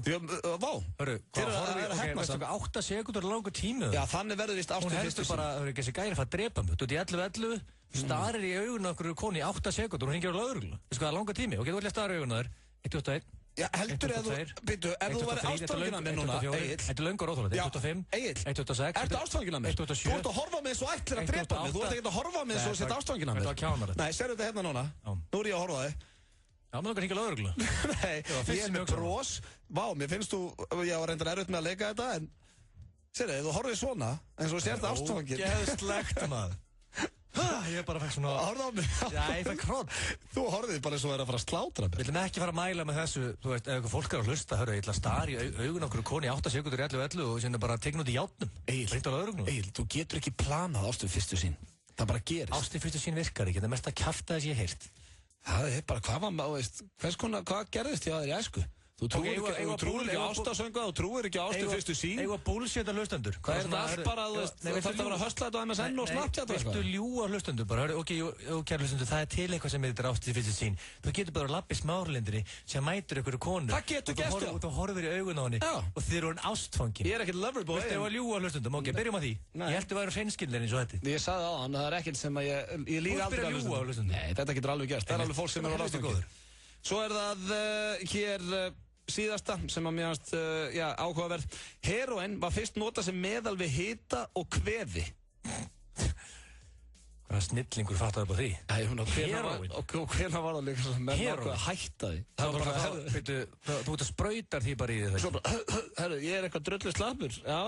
Vá. Hörru, hvað horfum við? Veistu hvað 8 sekúndur er langur tími? Já, þannig verður víst ástu fyrstu sín. Hún heldur bara, hörru, þessi gæri að fara að drepa mig. Þú ert í 11:11, starir í augun á okkur konu í 8 sekúndur og hún hringir á lögreglu. Veistu hvað er langur tími? Ok, þú ætla að stara í augun á þér. 1:21. Já, heldur ef þú væri ástfangin af mér núna, Egill. Þetta er löngu róðhóla, 1:25, 1:26. Ertu ástfangin af mér? 1:27. Þú ert að horfa með svo ætlir að drepa mig. Þú ert ekki að horfa með svo að setja ástfangin af mér. Þetta var kjánar. Nei, serðu þetta hérna núna. Nú er ég að horfa þig. Já, maður langar hringja á lögreglu. Nei, ég er með bros. Vá, mér finnst þú, ég var reyndar erfitt með að leika þetta, en serðu, ef þú horfið svona, eins og sért ástfangin. Ógeðslegt, maður. Ég bara fekk svona... Horfðu á mig. Já, ég fekk hrótt. Þú horfðið bara eins og að fara að slátra mig. Við viljum ekki fara að mæla með þessu, þú veist, ef eitthvað fólk er að hlusta, hörru, ég ætla að stara í augun okkur koni 8 sekundur í 11 og sinna bara tekna út í játnum. Egil, þú getur ekki planað ást við fyrstu sín. Það bara gerist. Ást við fyrstu sín virkar ekki, það er mest að kjafta þess ég heyrt. Það er bara, hvað gerðist hjá þér í æsku? Þú trúir ekki ástasöngu, þú trúir ekki ástu fyrstu sín. Eigum að bullshita hlustendur. Það er allt bara, þú þarf að vera að höstla þetta á MSN og Snapchat. Viltu ljúga hlustendur bara, ok, kæra hlustendur, það er til eitthvað sem heitir ástu fyrstu sín. Þú getur bara að lappa í smáralindinni sem mætur einhverju konu. Það getur gert og þú horfir í augun á henni og þið eru ástfangin. Ég er ekkert loverboy. Viltu að ljúga hlustendum, ok, byrjum á því. Ég held að væri hreinskilnir eins og þetta. Ég sagði á hann, það er ekkert sem að ég líka aldrei að hlustendum. Nei, þetta getur alveg gerst. Það er alveg fólk sem er á ástfangin. Svo er það hér síðasta sem að mér finnst áhugaverð. Heroin var fyrst notað sem meðal við hita og kvefi. Hvaða snillingur fattaði upp á því? Heroin? Og hvernig var það líka sem menn ákveða að hætta því? Það var bara, þú ert að sprautar því bara í því. Svo bara, herru, ég er eitthvað drullu slappur. Já,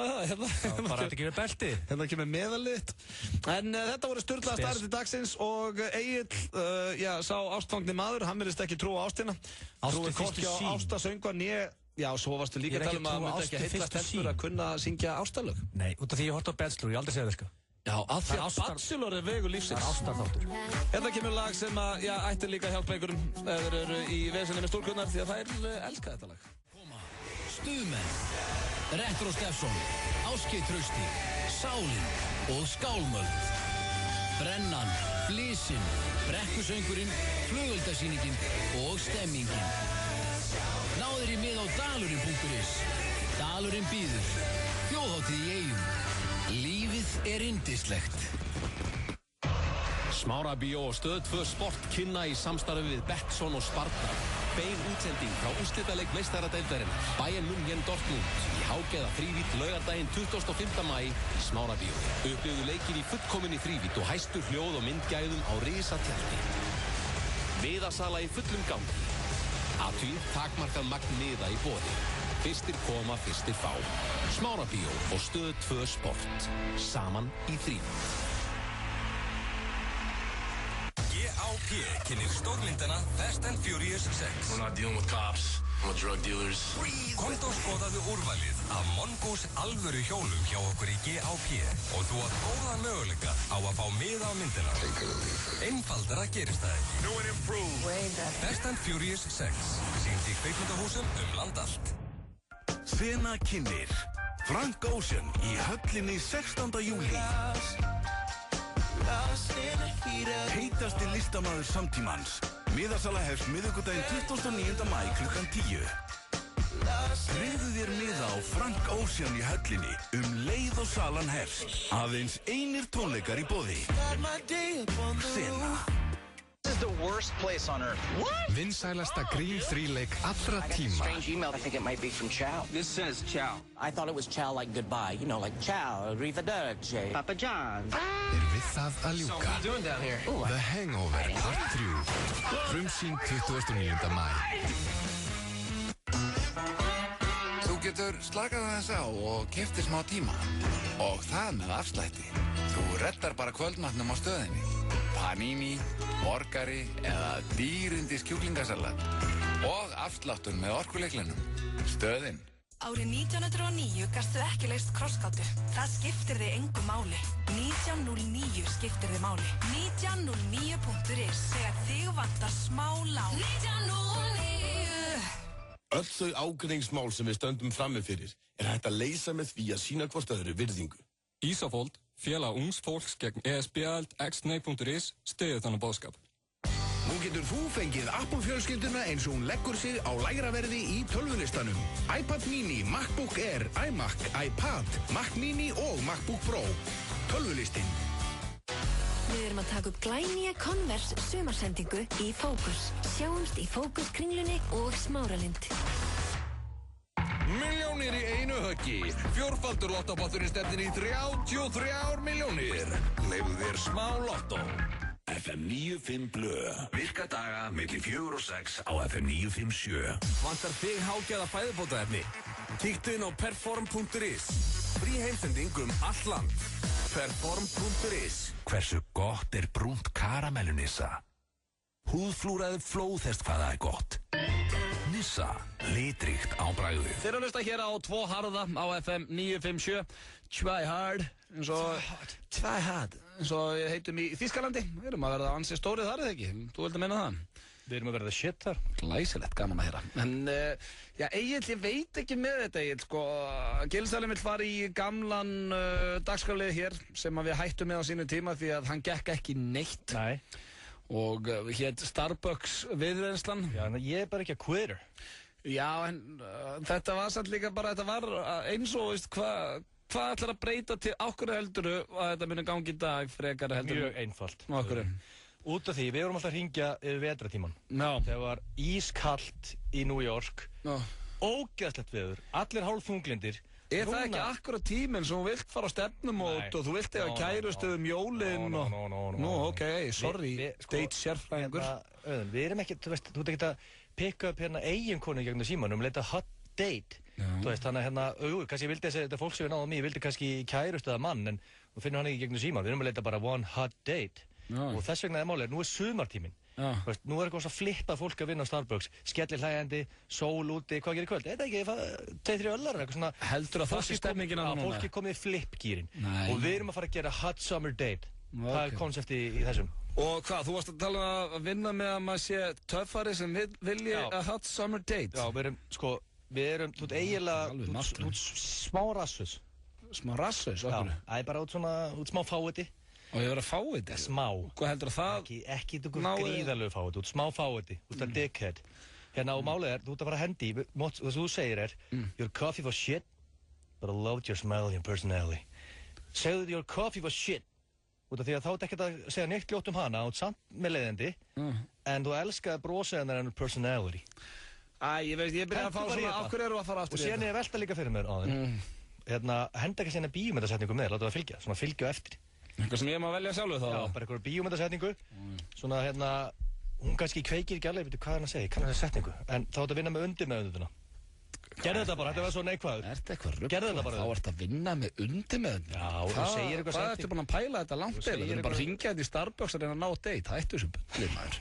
bara þetta kemur belti. Hérna kemur meðalið. En þetta voru sturlaða staðreyndir dagsins og Egill, sá ástfangni maður, hann virðist ekki trúa á ástina. Trúi hvorki á ástasöngva né... Já, svo varstu líka að tala um að hann myndi ekki heillast heldur að kunna syngja ástalög. Nei, út af því ég horfði á Bachelor, ég aldrei segja það sko. Já, að því að Bachelor er vegur lífsins. Það er ástarþáttur. Þetta kemur lag sem að, ætti líka að hjálpa einhverjum ef þeir eru í vesinni með stúlkunnar því að þær elska þetta lag. Stuðmenn, Retro Steffson, Ásgeir Trausti, Sálin og Skálmöld. Brennan, Blísinn, Brekkusöngurinn, Flugeldasýningin og Stemmingin. Náður í mið á dalurinn.is. Dalurinn býður. Þjóðhátíð í Eyjum. Lífið er yndislegt. Smárabíó og Stöð 2 Sport kynna í samstarfi við Betsson og Sparta. Bein útsending frá úrslitaleik meistaradeildarinnar. Bayern München Dortmund í hágeða þrívít laugardaginn 25. maí í Smárabíó. Upplifðu leikir í fullkominni þrívít og hæstu hljóð og myndgæðum á risatjaldi. Miðasala í fullum gangi. Athugið takmarkað magn miða í boði. Fyrstir koma, fyrstir fá. Smárabíó og Stöð 2 Sport. Saman í þrívít. GAP kynir stórmyndina Fast and Furious 6. We're not dealing with cops. I'm a drug dealers. Komdu og skoðaðu úrvalið af Mongos alvöru hjólum hjá okkur í GAP og þú átt góða möguleika á að fá miða á myndina. Einfaldara gerist það ekki. New and improved. Fast and Furious 6. Sýnd í kvikmyndahúsum land allt. Sena kynir Frank Ocean í höllinni 16. júlí. Heitasti listamaður samtímans. Miðasala hefst miðvikudaginn 29. maí klukkan 10. Tryggðu þér miða á Frank Ocean í höllinni leið og salan hefst. Aðeins einir tónleikar í boði. Sena. This is the worst place on earth. What? Vinsælasta grín-þríleik allra tíma. Strange email. I think it might be from Chow. This says Chow. I thought it was Chow like goodbye. You know, like Chow, arrivederci, Papa John. Við það að ljúka. So, what are you doing down here? The Hangover Part 3. Frumsýnd 29. maí. Þú getur slakað aðeins á og keyptir smá tíma. Og það með afslætti. Þú reddar bara kvöldmatnum á stöðinni. Panini, borgari eða dýrindis kjúklingasalat. Og afsláttur með orkuleiklinum. Stöðin. Árið 1909 gastu ekki leyst krossgátu. Það skiptir þig engu máli. 1909 skiptir þig máli. 1909.is. Þegar þig vantar smá lán. 1909. Öll þau ágreiningsmál sem við stöndum frammi fyrir hægt að leysa með því að sýna hvort öðru virðingu. Ísafold, félag ungs fólks gegn ESB-ald xnei.is styður þannig boðskap. Nú getur þú fengið Apple-fjölskylduna eins og hún leggur sig á lægra verði í tölvulistanum. iPad mini, MacBook Air, iMac, iPad, Mac mini og MacBook Pro. Tölvulistinn. Við erum að taka upp glænýja Converse sumarsendingu í Fókus. Sjáumst í Fókus Kringlunni og Smáralind. Milljónir í einu höggi. Fjórfaldur lottopotturinn stefnir í 33 milljónir. Leyfðu þér smá lottó. FM 95 Blö. Virka daga milli 4 og 6 á FM 957. Vantar þig hágæða fæðubótaefni? Kíktu inn á perform.is. Frí heimsending allt land. Perform.is. Hversu gott brúnt karamellu Nissa? Húðflúraði flóðhest hvað það gott. Nissa, litríkt á bragðið. Þeir eru að hlusta hér á 2 harða á FM 957. Try hard. Try hard. Eins og heitum í Þýskalandi. Við erum að verða ansi stórið þar, eða ekki? Þú vildi meina það? Við erum að verða shit þar. Glæsilegt, gaman að heyra. En, já, Egill, ég veit ekki með þetta, Egill, sko. Gilsalinn vill fara í gamlan dagskrárlið hér sem að við hættum með á sínu tíma því að hann gekk ekki neitt. Nei. Og hétt Starbucks viðreynslan. Já, en ég bara ekki að quitter. Já, en þetta var samt líka bara, þetta var eins og, veist, hvað ætlar að breyta til ákveðu helduru að þetta muni gangi í dag frekar heldur? Mjög einfalt. Ákveðu. Út af því, við vorum alltaf að hringja yfir vetratíman. Já. Þegar var ískallt í New York. Já. Ógeðslegt veður. Allir hálfþunglindir. Er það ekki akkurat tíminn sem þú vilt fara á stefnumót og þú vilt eiga kærustu jólin og... Nú, ok, sorry, date sérfræðingur. Við erum ekki, þú veist, þú ert ekki að pikka upp hérna eiginkonu gegnum símanum, leita hot date. Þú veist, þannig að hérna, kannski ég vildi þetta fólk sem við náðum í, ég vildi kannski kærustu eða mann, en þú finnur hann ekki gegnum síman. Við erum að leita bara one hot date. Og þess vegna málið nú sumartíminn. Nú eitthvað svo flippað fólk að vinna á Starbucks, skellir hlægjandi, sól úti, hvað gerir kvöld? Þetta ekki, 2-3 öllar, eitthvað svona. Heldur að það sé stemmingin á núna? Fólki komið í flip-gýrin. Og við erum að fara að gera hot summer date. Það konsepti í þessum. Og hvað, þú varst að tala að vinna með að maður sé töffari sem vilji að hot summer date? Já, við erum, þú ert eiginlega, þú ert smá rassus. Smá rassus, okkur? Já, það er bara út smá fáiði. Og ég verið að fá þetta? Smá. Hvað heldur að það? Ekki gríðalegu fá þetta, smá fá þetta, út af dickhead. Hérna og málið þú ert að fara að hendi, það sem þú segir your coffee was shit, but I loved your smile and your personality. Segðu your coffee was shit, út af því að þá ert ekkert að segja neitt ljótt hana, og samt með leiðindi, en þú elskaði brosa hennar and personality. Ég veist, ég byrjaði að fá svona, af hverju eru að fara aftur í þetta? Og síðan ég velta líka fyrir mér á þenn. Hérna, henda ekki síðan bíómyndasetningu með, láta það fylgja, svona fylgja eftir. Eitthvað sem ég má velja sjálfu þá? Já, bara eitthvað bíómyndasetningu. Svona hérna, hún kannski kveikir ekki alveg, veitu hvað hann að segja, kann þessa setningu. En þá ert að vinna með undirmeðvunduna. Gerðu þetta bara, þetta var svo neikvæður. Ertu eitthvað rugl? Gerðu þetta bara. Þá ert að vinna með undirmeðvunduna? Já, og þú segir eitthvað Hvað ertu búin að pæla þetta langt eða? Þú er bara að ringja þetta í Starbucks að reyna að ná date. Hættu þessu bullið, maður.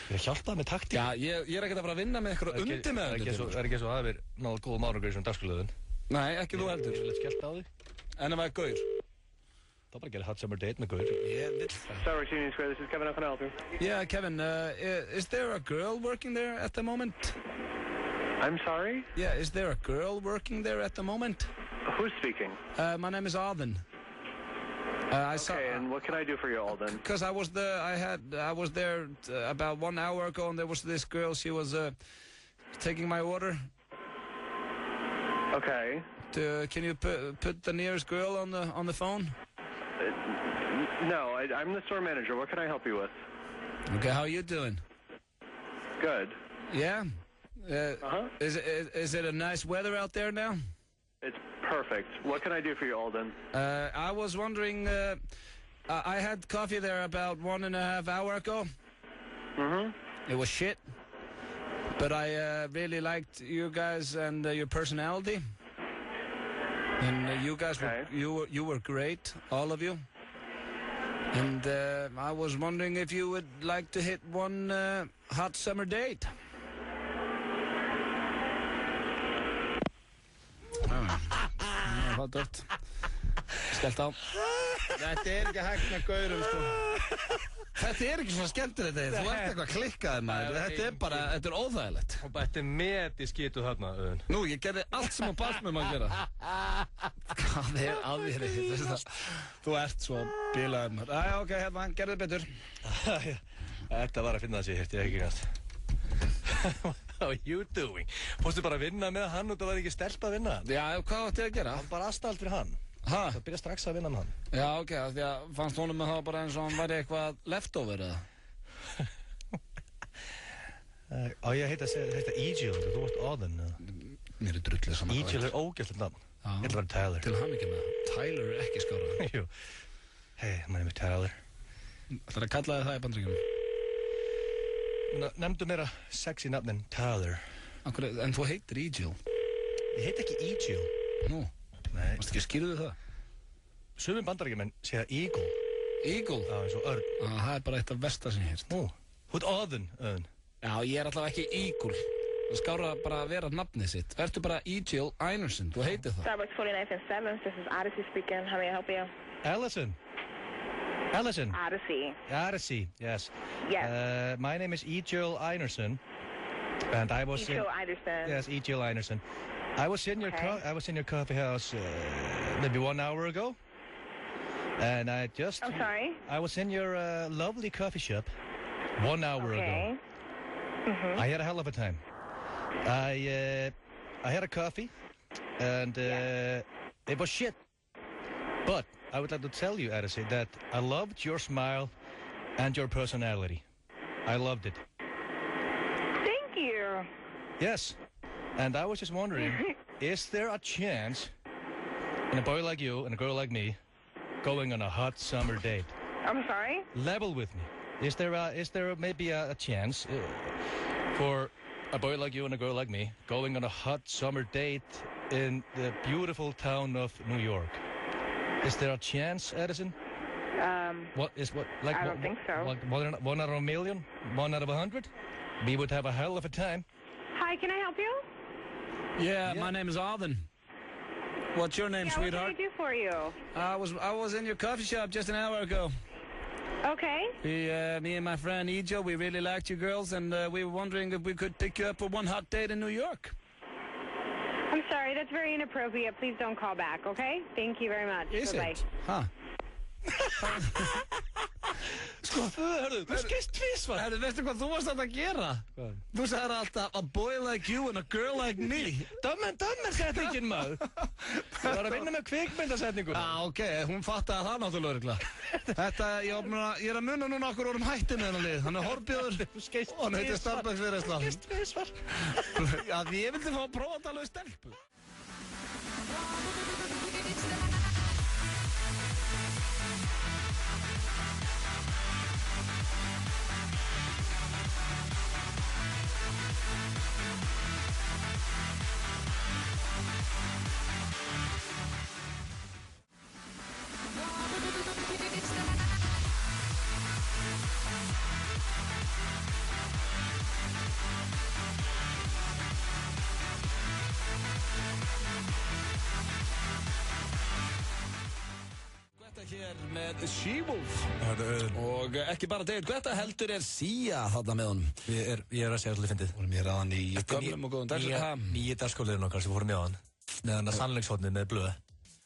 Ég er hjálpað með taktík. Já, ég er ekkert að fara að vinna með eitthvað undirmeðvunduna. Er ekki svo að við náðu góðum árangur í þessum dagskrárliðum? Nei, ekki þú heldur. Ég vil skellt á því. En ef það er gaur? Þá bara gera hot summer date með gaur. Ég vill það. Starbucks Union Square, this is Kevin. How can I help you? Yeah, Kevin, is there a girl working there at the moment? I'm sorry? Yeah, is there a girl working there at the moment? Who's speaking? My name is Alden. Okay, and what can I do for you, Alden? Because I was there about 1 hour ago, and there was this girl. She was taking my order. Okay. Can you put the nearest girl on the phone? No, I'm the store manager. What can I help you with? Okay, how are you doing? Good. Yeah. Is it a nice weather out there now? It's perfect. What can I do for you, Alden? I was wondering. I had coffee there about 1.5 hours ago. It was shit, but I really liked you guys and your personality. And you guys you were great, all of you. And I was wondering if you would like to hit one hot summer date. Það er dött. Skellt á. Þetta er ekki hægt með gaurum, sko. Þetta er ekki svona skemmtilegt, þú ert eitthvað klikkaði maður. Þetta er óþægilegt. Og þetta er met í skitu þarna, Auðun. Nú, ég gerði allt sem á bast með maður að gera. Hvað er að þér? Þú ert svo bílaður maður. Æja, ok, hérna, gerðu betur. Þetta var að finna það sér, ég ekki gæst. How are you doing? Fórstu bara að vinna með hann og það var ekki stelp að vinna? Já, hvað átti að gera? Það var bara aðstæðalt fyrir hann. Hæ? Það byrja strax að vinna með hann. Já, ok, því að fannst honum með það bara eins og hann væri eitthvað leftover eða? Á ég að heita Egil, þú varst Auden. Mér er drullið saman. Egil er ógæstlegt nafn. Ég ætla að vera Tyler. Til hann ekki með það. Tyler er ekki skára. Jú. Hey, my name is Tyler. Það er að kalla þig það í Bandaríkjunum. Nefndu meira sexy nafn en Tyler. En þú heitir Egil. Ég heit ekki Egil. Nú? Nei. Mástu ekki skýrðu það? Sumir bandaríkjumenn segja eagle. Eagle? Já, eins og örn. Það er bara eitt af versta sem ég heyrst. Hú ert Öðun. Já, ég er allavega ekki eagle. Það skára bara að vera nafnið sitt. Vertu bara Egil Einarsson, þú heitir það. Starbucks 49th and 7th, this is Odyssey speaking. How may I help you? Allison. Odyssey, yes. Yes. My name is Egil Einarsson. And I was Egil Einarsson. Yes, Egil Einarsson. I was in your coffee house maybe 1 hour ago. And I just... I'm sorry? I was in your lovely coffee shop 1 hour ago. I had a hell of a time. I had a coffee, and it was shit. But I would like to tell you, Odyssey, that I loved your smile and your personality. I loved it. Thank you. Yes. And I was just wondering, is there a chance in a boy like you and a girl like me going on a hot summer date? I'm sorry? Level with me. Is there maybe a chance for a boy like you and a girl like me going on a hot summer date in the beautiful town of New York? Is there a chance, Edison? I don't think so. Like 1 out of a million? 1 out of 100? We would have a hell of a time. Hi, can I help you? Yeah, my name is Alvin. What's your name, sweetheart? What can I do for you? I was in your coffee shop just an hour ago. Okay. Me and my friend Egil, we really liked you girls, and we were wondering if we could pick you up for one hot date in New York. I'm sorry, that's very inappropriate. Please don't call back, okay? Thank you very much. Is Bye-bye. it? Huh. Sko, hörru, þú skeist tvísvar. Hörru, veistu hvað þú varst að gera? Hvað? Þú sagði alltaf a boy like you and a girl like me. Dömmer-setningin, maður. Þú var að vinna með kvikmyndasetningu. Ok, hún fattaði það náttúrulega örugglega. Þetta, ég er að munna núna okkur orðum hætti með hennar lið. Hann er Horbjörn og hann heitir Starbucks Viðreisla. Skeist tvísvar. Já, ég vildi fá að prófa að tala við stelpu. Hér með She-Wolf og ekki bara David Guetta heldur Sia þarna með honum. Ég er að segja allir fyndið. Vorum ég ræðan í gömlum og góðum dagskrárliðum. Nýju dagskrárliðurinn okkar sem fórum með hann með hann að sannleikshornið með blöðu.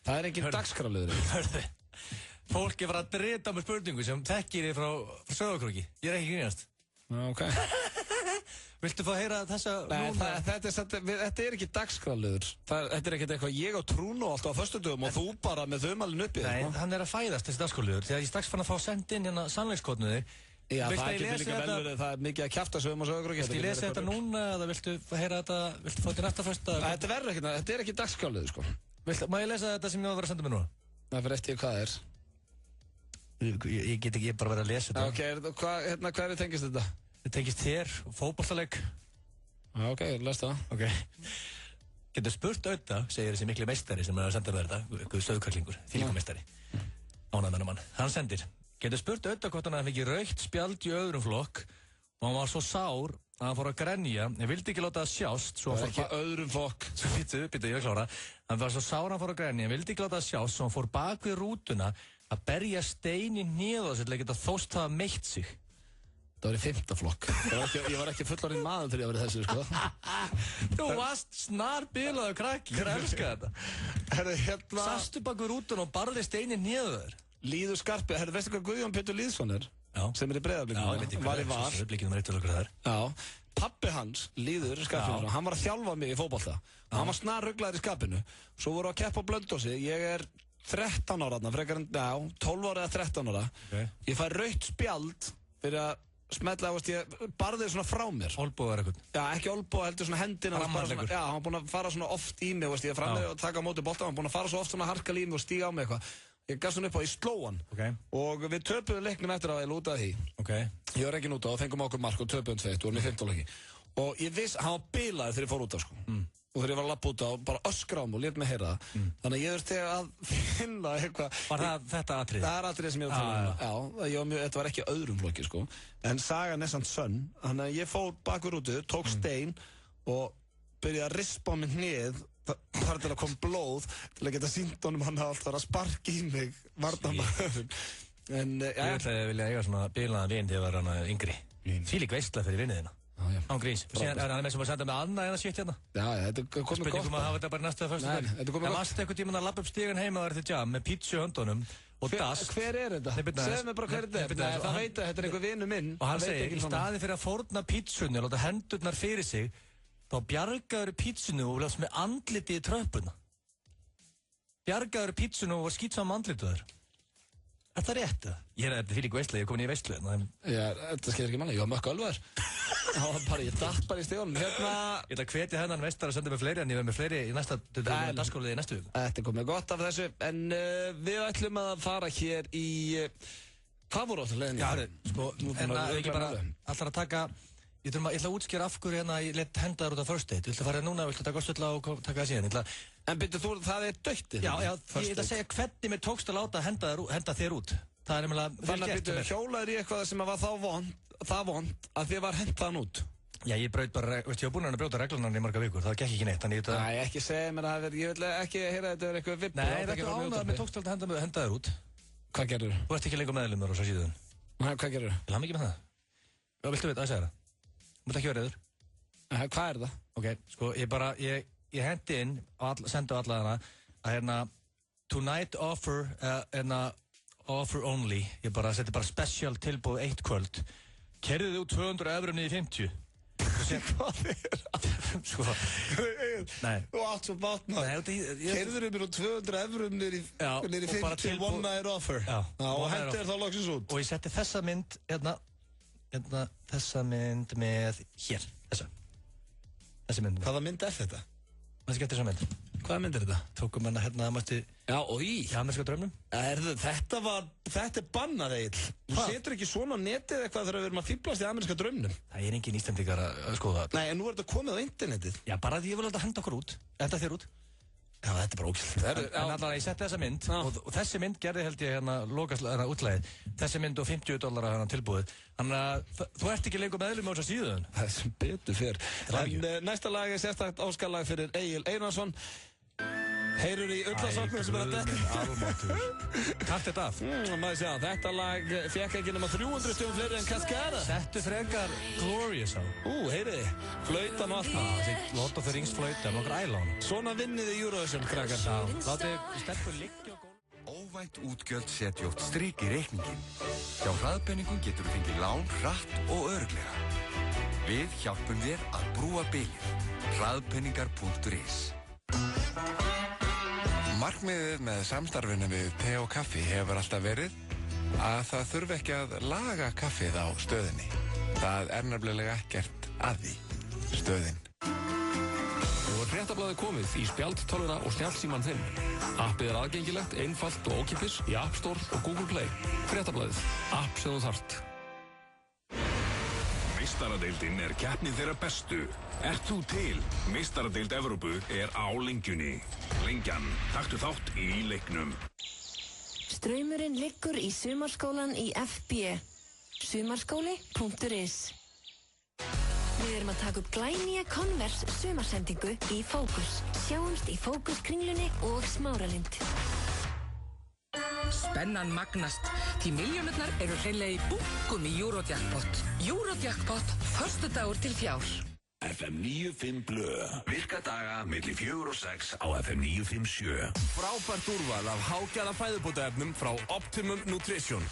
Það er engin dagskrárliður. Fólk er farið að drita með spurningu sem þekkir þið frá Söðakróki. Ég er ekki grínast. Ok. Viltu fá að heyra þessa núna? Þetta er ekki dagskrárliður. Þetta er ekkert eitthvað ég á Trúnu alltaf á föstudögum og þú bara með þaumalinn uppi. Nei, hann er að fæðast þessi dagskrárliður. Þegar ég strax fann að fá send inn hérna sannleikshornið þig. Já, það getur líka vel verið. Það er mikið að kjafta sögum og Söðakróki. Viltu ég lesa þetta núna eða viltu heyra þetta, viltu fá þetta næsta föstudag? Þetta verður ekkert, þetta er ekki dagskrárliður sko. Má ég lesa þetta sem ég var að vera að senda mér núna? Það fyrir eftir hvað er. Ég get ekki, ég bara verið að lesa þetta. Ok, hvað tengist þetta? Þetta tengist þér, fótboltaleik. Ok, les það. Ok. Getur spurt auðvitað, segir þessi mikli meistari sem er að senda mér þetta, eitthvað stöðkaklingur, þýlíkumeistari. Ánægðmennar mann. Hann sendir. Getur spurt auðvitað hvort hann hefði ekki raukt spjald í öðrum flokk og hann var svo sár að hann fór að grenja, en vildi ekki láta það sjást. Það er ekki öðrum flokk. Býtu, ég að klára. Hann var svo sár að hann fór að grenja, en vildi ekki láta það sjást, svo hann fór bak við rútuna að berja stein í hnéð á sér til að geta þóst hafa meitt sig. Það var í 5. flokk. Ég var ekki fullorðinn maður til ég að vera þessu, sko. Þú varst snar bilaður krakki, ég elska þetta. Sastu bak við rútuna og barði stein í hnéð á þér. Lýður Skarpi, veistu hvað Guðjón Pétur Lýðsson er? Já. Sem er í Breiðablikum. Var í Val. Já. Pabbi hans, Lýður Skarpi, hann var að þjálfa mig í fótbolta. Hann var snar ruglaður í skapinu. Svo voru að keppa á Blönduósi. Ég er 13 ára, frekar en 12 ára eða 13 ára. Ég fæ rautt spjald fyrir að smetla, ég barði svona frá mér. Olbúðar eitthvað? Já, ekki olbúð, heldur svona hendina. Já, hann var búinn að fara svona oft í mig, ég framlega og taka á móti bolta, hann var búinn að fara svo oft svona harkal í mig og stíga á mig eitthvað. Ég gafst hann upp á, ég sló hann. Og við töpuðum leiknum eftir að ég lútaði því. Ég var ekki út á og fengum okkur mark og töpuðum 2, vorum í 15 leiki. Og ég viss, hann var bilaður þegar ég fór út af, sko. og þegar ég var að labba út á bara öskra á mig og lét mig heyra það þannig að ég þurfti að finna eitthvað. Var það þetta atrið? Það atrið sem ég var að tala um. Já, þetta var ekki öðrum flokki sko. En sagan er samt sönn. Þannig að ég fór bakur úti, tók stein og byrjaði að rispa á mig hnið þar til að kom blóð til að geta sýnt honum hann alltaf að sparka í mig varnarmaðurinn. En ég ætlaði að vilja eiga svona bilaðan vin þegar var hann yngri. Þvílík veistla fyrir vinið þína. Án grís. Síðan er hann með sem að senda með annað en að shit hérna. Já, þetta er komið gott. Spurningum að hafa þetta bara næstu að fyrstu dag. En varstu eitthvað tímann að labba upp stígan heima og verið til jam með pítsu höndunum og dast. Hver er þetta? Segðu mig bara hver þetta er. Það veit að þetta er einhver vinu minn. Og hann segir, í staði fyrir að fórna pítsunni og láta hendurnar fyrir sig, þá bjargaður pítsunni og lefst með andliti í tröppuna. Bjargaður pítsunni og var skýtsam andlituður. Er það rétt? Þetta fyrir ekki veistlega, ég er komin í veistlu. Já, þetta skilur ekki manni, ég var mökku alvar. Ég datt bara í stíðunum. Ég ætla að hvetja hennan veistar að senda mig fleiri en ég verð með fleiri í næsta dagskóliði í næstu viku. Þetta er komið gott af þessu, en við ætlum að fara hér í... Hvað voru áttu leiðinni? Já, sko, en að ekki bara alltaf að taka... Ég ætla að útskýra af hverju hérna ég lett henda þar út af first date. Viltu fara núna, viltu taka stöðla og taka það síðan? En byrju, það er döktið? Já, ég ætla að segja hvernig mér tókst að láta henda þér út. Það er nefnilega vel gert. Þannig að byrju, hjólaður í eitthvað sem var það vond að þið var hendaðan út? Já, ég braut bara, veist, ég var búinn að brjóta reglunar í marga vikur, það gekk ekki neitt, þannig þetta... Nei, ekki segja mér að ég vil ekki heyra þetta eitthvað vipp. Nei, þetta ánægði að mér tókst alltaf að henda þér út. Hvað gerður? Þú ert ekki lengur meðlumur á svo síðan. Nei, hvað gerður? Vil hann ekki með það? Já, viltu vita, að segja það? Þú mútt ekki vera reyður. Hvað er það? Ok, sko, ég hendi inn og sendi á alla hana að hérna tonight offer, offer only, ég bara setti bara special tilbúð 1 kvöld. Kerðið út 200 eurum niður í 50. Hvað er það? Sko, nei. Þú átt svo bátnað. Kerður mér úr 200 eurum niður í 50 one night offer. Já. Og hendur þá loksins út. Og ég setti þessa mynd, þessa mynd með hér, þessi mynd. Hvaða mynd er þetta? Það skemmtir þessa mynd. Hvaða mynd er þetta? Tókum hana hérna, mætti... Já, og í? Já, með sko draumnum. Þetta er bannað, Egill. Þú setur ekki svona á netið eitthvað þegar við erum að fíblast í ameríska draumnum. Það er engin Íslendingar að skoða það. Nei, en nú er þetta komið á internetið. Já, bara því ég vil alltaf henda okkur út. Henda þér út. Já, þetta er bara ógæslega. En allavega, ég setti þessa mynd og þessi mynd gerði held ég hérna útlæðið. Þessi mynd og $50 hérna tilbúið. Þannig að þú ert ekki lengur meðlum á þessa síðan. Það er sem betur fyrr. En næsta lag er sérstakt óskarlag fyrir Egil Einarsson. Heyrur í ullasoknum sem er að detta. Kalt þetta af. Maður sé að þetta lag fekk ekki nema 300 stjórn fleiri en Cascada. Settu frekar Glorious á. Heyriði, flautan og allt. Lord of the Rings flautan og græla á hann. Svona vinniði Eurovision, krakkar. Látið stelpur liggja og gól. Óvænt útgjöld setja oft strik í reikningin. Hjá hraðpenningum getur þú fengið lán hratt og örugglega. Við hjálpum þér að brúa bilið. Hraðpenningar.is. Markmiðið með samstarfinu við te og kaffi hefur alltaf verið að það þurfi ekki að laga kaffið á stöðinni. Það er nefnilega ekkert að því. Stöðin. Nú er fréttablaðið komið í spjaldtölvuna og snjallsímann þinn. Appið er aðgengilegt, einfalt og ókeypis í App Store og Google Play. Fréttablaðið. App sem þú þarft. Meistaradeildin er keppni þeirra bestu. Ert þú til? Meistaradeild Evrópu er á lengjunni. Lengjan, taktu þátt í leiknum. Straumurinn liggur í sumarskólan í FB. Sumarskóli.is. Við erum að taka upp glænýja Converse sumarsendingu í Fókus. Sjáumst í Fókus Kringlunni og Smáralind. Spennan magnast, því milljónurnar eru hreinlega í bunkum í Eurojackpot. Eurojackpot, föstudagur til fjár. FM 95 Blö. Virka daga milli 4 og 6 á FM 957. Frábært úrval af hágæða fæðubótaefnum frá Optimum Nutrition.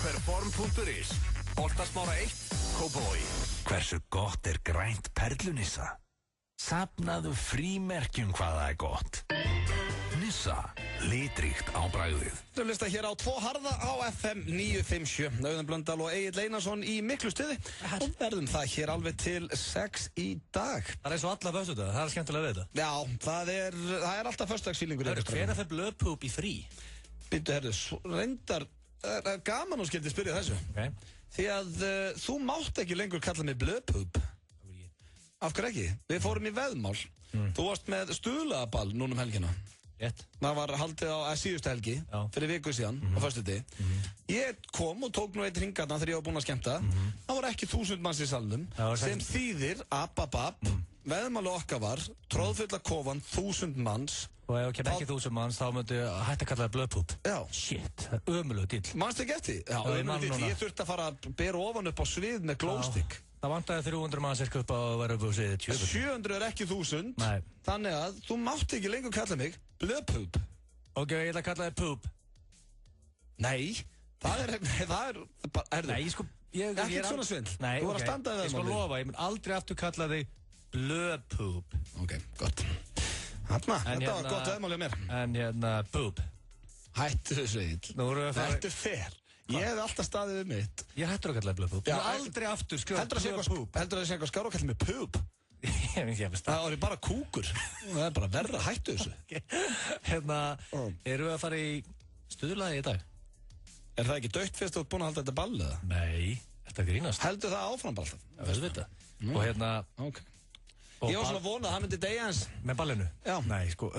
Perform.is. Holtasmára 1, Kópavogi. Hversu gott er grænt perlunissa? Safnaðu frímerkjum hvað það er gott. Nissa, litríkt á bragðið. Við lista hér á 2 harða á FM 957. Auðun Blöndal og Egill Einarsson í miklu stuði. Og verðum það hér alveg til 6 í dag. Það er eins og alla föstudaga, það er skemmtilega við þetta. Já, það er alltaf föstudagsfílingur. Hvenær fer blöðpúp í frí? Byrju, herru, reyndar, gaman og skildi spyrja þessu. Okay. Því að þú mátt ekki lengur kalla mig blöðpúp. Af hverju ekki? Við fórum í veðmál. Þú varst með stuðlaball núna helgina. Rétt. Það var haldið á síðustu helgi, fyrir viku síðan, á föstudegi. Ég kom og tók nú eitt hringarna þegar ég var búinn að skemmta. Það var ekki 1000 manns í salnum, sem þýðir, veðmáli okkar var, tróðfulla kofan, 1000 manns. Og ef það kemur ekki 1000 manns, þá myndu hægt að kalla það blöðpúp. Já. Shit, það er ömulegu dýll. Manstu ekki eftir? Já, ömulegu dýll. Ég þurfti að fara að bera ofan upp á svið með glowstick. Það vantaði 300 manns cirka upp á að vera upp á sviðið 700 er ekki 1000. Nei. Þannig að þú mátti ekki lengur kalla mig blöðpúp. Ok, ég ætla að kalla þig púp. Nei, það er Nei, sko ekkert svona svindl. Nei, þú var að standa við ég skal lofa, ég mun aldrei aftur kalla þig blöðpúp. Ok, gott. Þetta var gott veðmáli á mér. En púp. Hættu svindl. Þetta er fer. Ég hef alltaf staðið við mitt. Ég hættur að kalla það blöðpúp. Ég hef aldrei aftur skrifað blöðpúp. Heldur það að sé eitthvað skár og kalla mig púp? Það var bara kúkur. Það er bara verra, hættu þessu. Erum við að fara í stuðlaði í dag? Er það ekki dautt fyrst og búin að halda þetta ball eða? Nei, þetta grínast. Heldur það áfram bara alltaf? Það verður þetta. Og Ég var svona vonað að hann myndi deyja hans. Með ballinu? Já. Nei, sko,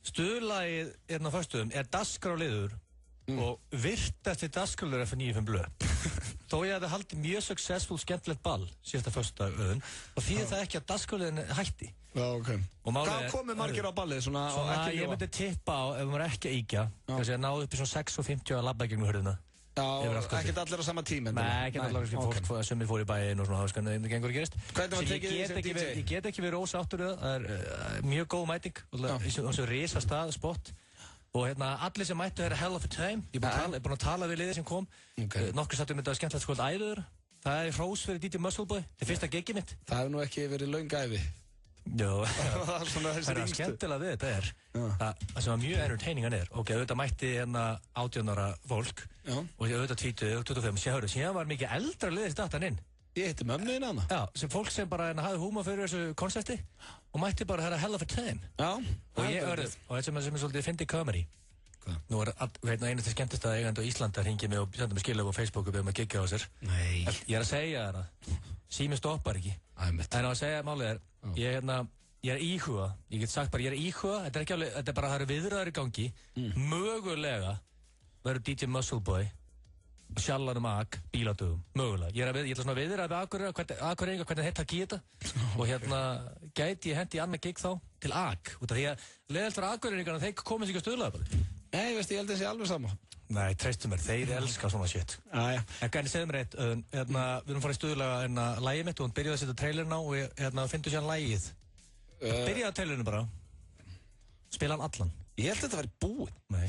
stuðlaðið á föstuðum er dagskrárliður og virtasti dagskrárliður F95 blöð. Þó ég hefði haldið mjög successful skemmtilegt ball síðasta föstudag og því það ekki að dagskrárliðin hætti. Já, ok. Hvað komið margir á ballið? Svona ég myndi tippa á, ef maður ekki að íkja, kannski að náðu upp í svona 6:50 að labba gegnum hurðina. Já, ekkert allir á sama tíma. Nei, ekkert allir, fólk sem fór í bæinn og svona, það gengur að gerast. Hvernig var tekið því sem DJ? Ég get ekki verið ósáttur við það, það er mjög góð mæting, þessu risa stað, spott. Og allir sem mættu er hell of a time. Ég er búinn að tala við liðið sem kom. Nokkur sattu myndið að skemmtilegt skóld æður. Það er hrós fyrir DJ Muscleboy. Það er fyrsta gigið mitt. Það hefur nú ekki verið löng ævi. Jó, það er skemmtilega við þetta er. Það sem var mjög entertaining hann er. Ok, auðvitað mætti 18 ára fólk. Og auðvitað 20 og 25. Síðan var mikið eldra liðið sem datt hann inn. Ég hitti mömmu þín hana. Já, sem fólk sem bara hafði húma fyrir þessu koncepti og mætti bara hell of a time. Já. Og ég örð, og þetta sem er svolítið fyndið comedy. Nú er einu til skemmtist að eigandi á Íslandi að hringja mig og senda mig skilabóð á Facebook og beða mig að gigga á sér. Nei. Ég er að segja það. Síminn stoppar ekki. En að segja málið er, ég er íhuga, ég get sagt bara ég er íhuga, þetta er ekki alveg, þetta er bara það eru viðræður í gangi. Mögulega verður DJ Muscleboy sjallar AG bíladögum, mögulega. Ég ætla svona viðræði við Akureyringa hvernig þetta geta og gæti ég hendi í annað gig þá til AG út af því að leiðalt fyrir Akureyringarna þeir komið sér ekki að stuðlaða bara. Nei, veistu, ég held að það sé alveg sama. Nei, treystu mér, þeir elska svona shit. Aja. En gæni, segðu mér eitt, við erum farið stuðlaða lagið mitt og hann byrjaði að setja trailerinn á og finnstu sér lagið. Byrjaði trailerinn bara. Spila hann allan. Ég held að þetta væri búið. Nei.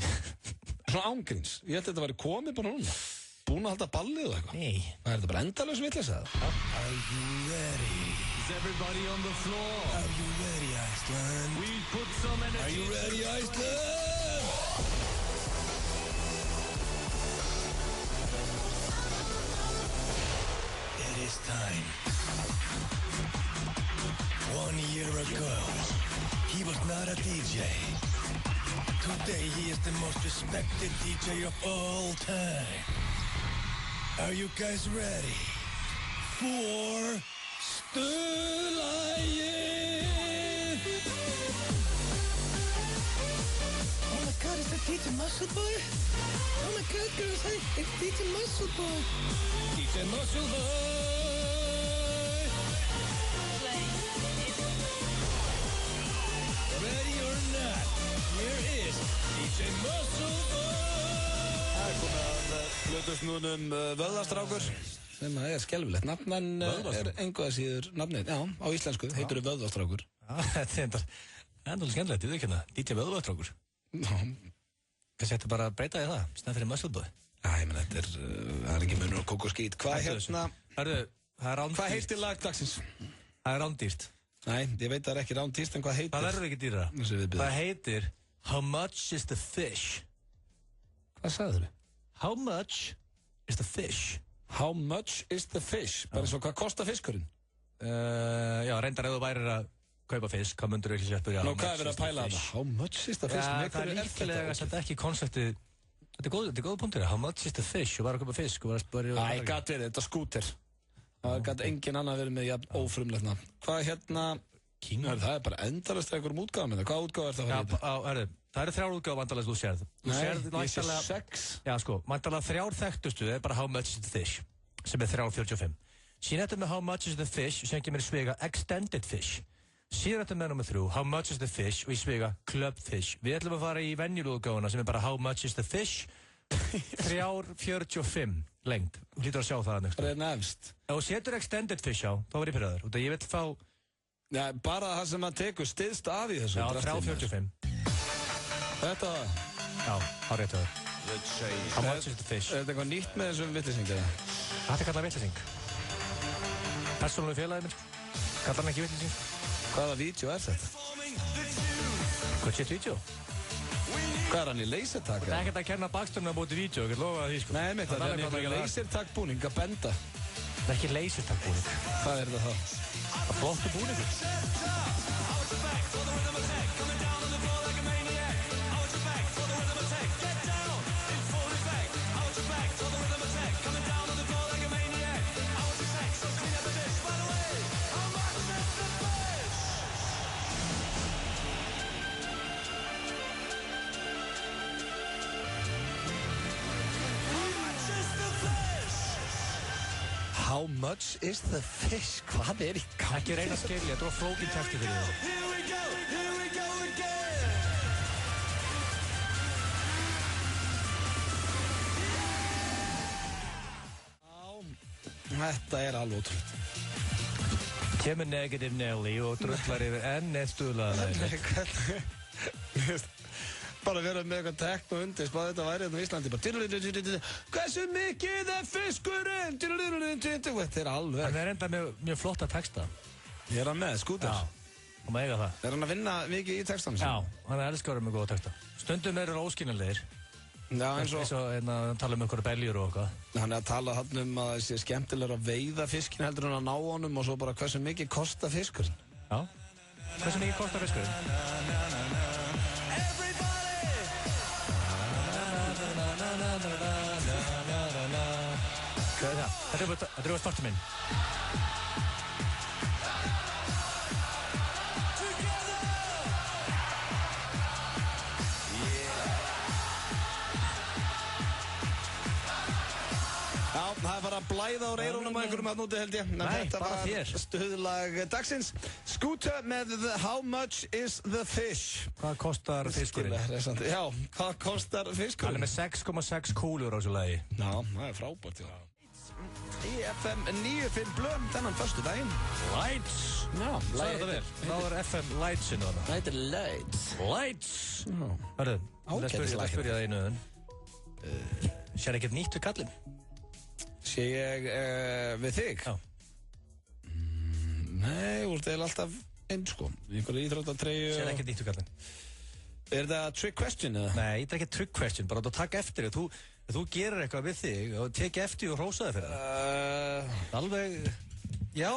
Svona ángríns. Ég held að þetta væri komið bara núna. Búin að halda ballið og eitthvað. Nei. Það er þetta bara endalaus vitleysa það. Are you ready? Is everybody on the floor? Are you ready, Iceland? We put some energy. Are you ready, Iceland? It is time. 1 year ago, he was not a DJ. Today he is the most respected DJ of all time. Are you guys ready for Stuðlagið? Oh my God, is that DJ Muscleboy? Oh my God, girls, hey, it's DJ Muscleboy. DJ Muscleboy. Ready or not, here is DJ Muscleboy. Það er komið að blöðusnúnum Vöðvastrákur sem er skelfilegt nafn en er engu að síður nafnið, já, á íslensku heitur þau Vöðvastrákur. Þetta er alveg skemmtilegt, ég veit ekki hérna, DJ Vöðvastrákur. Kannski þetta bara að breyta því það, snæð fyrir Muscleboy. Já, ég menn, þetta er ekki munur á kók og skít. Hvað heitir lag dagsins? Það er rándýrt. Nei, ég veit það er ekki rándýrt, en hvað heitir? Það verður ekki dýra. Það heitir How Much Is The Fish? Hvað sagður þau? How much is the fish? How much is the fish? Bara svo hvað kostar fiskurinn? Já, reyndar ef þú værir að kaupa fisk, hvað myndur þú ekki sér spyrja? Nú, hvað er verið að pæla það? How much is the fish? Já, það er líklega samt ekki konseptið. Þetta er góð punktur, how much is the fish? Og bara að kaupa fisk og bara að spyrja... Æ, gat verið, þetta skúter. Það gæti engin annar verið með jafn ófrumlegt nafn. Hvað hérna... King? Það bara endalist einhverjum útgáðum. Hvað útgáð er það að fara í þetta? Það eru 3 útgáð vandalega þú sérð. Nei, ég sé 6. Já, sko, vandalega 3 þekktustu er bara How Much is the Fish, sem er 3.45. Síðan þetta með How Much is the Fish, sem kemur í svega Extended Fish. Síðan þetta með nummer 3, How Much is the Fish, og í svega Club Fish. Við ætlum að fara í venjulega útgáðuna, sem er bara How Much is the Fish, 3.45 lengd. Þú hlýtur að sjá það næst. Það er nefnst. Ef þú setur Extended Fish á, þá verð ég pyrraður. Og ég vil fá... Já, bara það sem að tekur styðst af í þessu. Já, 3.45. Þetta var? Já, á réttu það. How Much is the Fish. Er þetta eitthvað nýtt með þessum vitlýsing, eða? Þetta er kallað vitlýsing. Persónuleg félagið minn, kallar hann ekki vitlýsing. Hvaða vídeo er þetta? Hvað shit vídeo? Hvað er hann í lasertag? Það er ekkert að kenna baksturinn að búti vídeo, ég get lofa það því, sko. Nei, mitt, það er einhverja lasertagbúning að benda. Það er ekki lasertagbúning. Hvað er þetta þá? Það flottu búningur. How much is the fish? Hvað er í gangi? Ekki reyna að skilja, þetta var flókin texti fyrir það. Þetta er alveg ótrúlega. Kemur Negative Nelly og drullar yfir enn eitt stuðlaðan. Bara vera með eitthvað tekno undir, spáði þetta væri hérna í Íslandi, bara hversu mikið er fiskurinn? Þetta er alveg. Hann er enda með mjög flotta texta. Ég er hann með, Skúter. Já, hann má eiga það. Er hann að vinna mikið í textanum sem? Já, hann er elskar með góða texta. Stundum eru óskiljanlegir. Já, eins og hann tala um einhverju beljur og eitthvað. Hann er að tala hann um að það sé skemmtilega að veiða fiskin heldur en að ná honum og svo bara hversu mikið kostar fiskurinn. Já, hversu mikið kostar fiskurinn? Þetta er startið minn. Já, það er bara að blæða á reyrunum á einhverjum að núti held ég. Nei, bara þér. Þetta var stuðlag dagsins. Skúter með How Much is the Fish? Hvað kostar fiskurinn? Já, hvað kostar fiskurinn? Hann er með 6,6 kúlur á þessu lagi. Já, það er frábært, já. Í FM 95 blöðum þennan förstu daginn. Lights! Já, það er þetta vel. Þá er FM Lightsinn þarna. Það heitir Lights. Lights! Hörru, það spyrja það einu öðun. Sér ekkert nýtt við kallinn? Sé ég við þig? Já. Nei, úr það er alltaf einn sko. Einhverju íþróttatreyju. Sér ekkert nýtt við kallinn? Er það trick question eða? Nei, þetta er ekki trick question, bara að taka eftir þig. Þú gerir eitthvað við þig og teki eftir og hrósa þig fyrir það. Alveg, ég er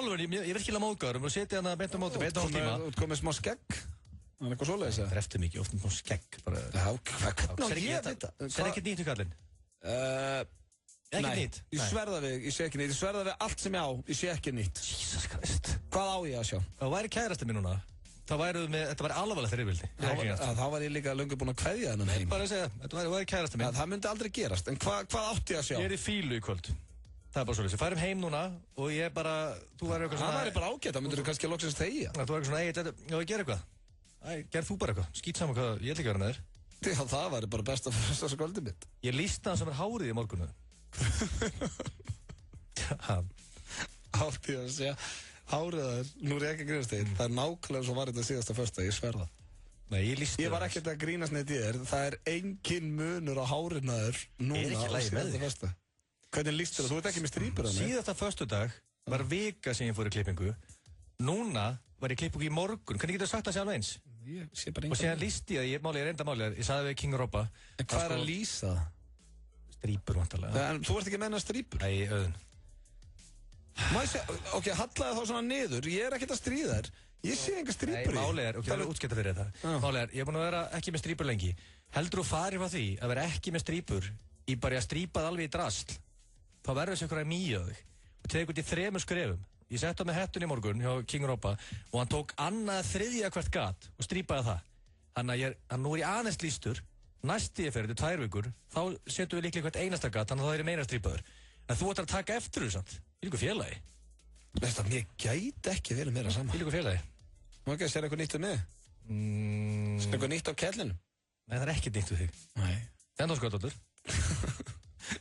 virkilega móðgáður og setja hann að beinta móti, beinta hálf tíma. Þú komið smá skegg? Það er eitthvað svoleiðis eða? Það er eftir mikið, ofta smá skegg. Já, hvernig á ég þetta? Sér ekkert nýtt við kallinn? Ekkert nýtt? Ég sverða við, ég sé ekki nýtt. Ég sverða við allt sem ég á, ég sé ekki nýtt. Jesus Christ. Hvað á ég að sjá? Það væri kærasti mín núna. Þetta væri alvarlegt þrifildi. Þá var ég líka löngu búinn að kveðja þennan heim. Bara að segja, þetta væri kærasti mín. Það myndi aldrei gerast, en hvað átti ég að sjá? Ég er í fílu í kvöld. Það er bara svolítið. Við færum heim núna og ég bara, þú væri eitthvað svona... Það væri bara ágætt, það myndur þú kannski að loksast þegja. Þú væri svona, ég ger eitthvað. Gerð þú bara eitthvað. Skýt saman hvað, ég ætla ekki að vera með þér. Já, það væri bara best að fyrsta svo kvöldið mitt. Ég lísti það sem er hárið í morgunu. Átti ég að segja. Háriðar, nú er ég ekki að grínast þig. Það er nákvæmlega svo var þetta síðasta fösta, ég sverða. Nei, ég var ekkert að grínast neitt í þér. Það er engin munur á hárinaður núna á síðasta fösta. Hvernig líst þér það? Þú ert ekki með strípur að mig. Síðasta föstudag var vika sem ég fór í klippingu. Núna var ég klippingu í morgun. Hvernig getur þú sagt það sjálf eins? Ég sé bara og síðan lísti ég er enda máli. Ég sagði við King Robba. En hvað er að lýsa það? Strípur vantarlega. En þú ert ekki að menna strípur? Nei, auðun. Ok, hallaði þá svona niður. Ég er ekkert að stríða þér. Ég sé enga strípur í. Nei, máli er, ok, það er útskipta fyrir þetta. Máli er, ég er búin að vera ekki með strípur lengi. Heldur þú farið frá því að vera ekki með strípur í bara að strípa það alveg í drasl, þá verður þessu einhverja mýja á þig. tekur þetta í 3 skrefum. Ég setti hann með hettun í morgun hjá King Robba og hann tók annað þriðja hvert gat og strípaði það. Þannig að nú er ég aðeins lýstur, næst ég fyrir, þetta 2 vikur, þá setjum við líklega hvert einasta gat, þannig að það er meira strípaður. En þú ætlar að taka eftir þessu samt. Í líka félagi. Veist það, mér gæti ekki verið meira saman. Í líka félagi. Má ekki að sér eitthvað nýtt um mig? Sér eitthvað nýtt á kellinu? Nei, það er ekkert nýtt um þig. Nei. En þá skoðdóttur.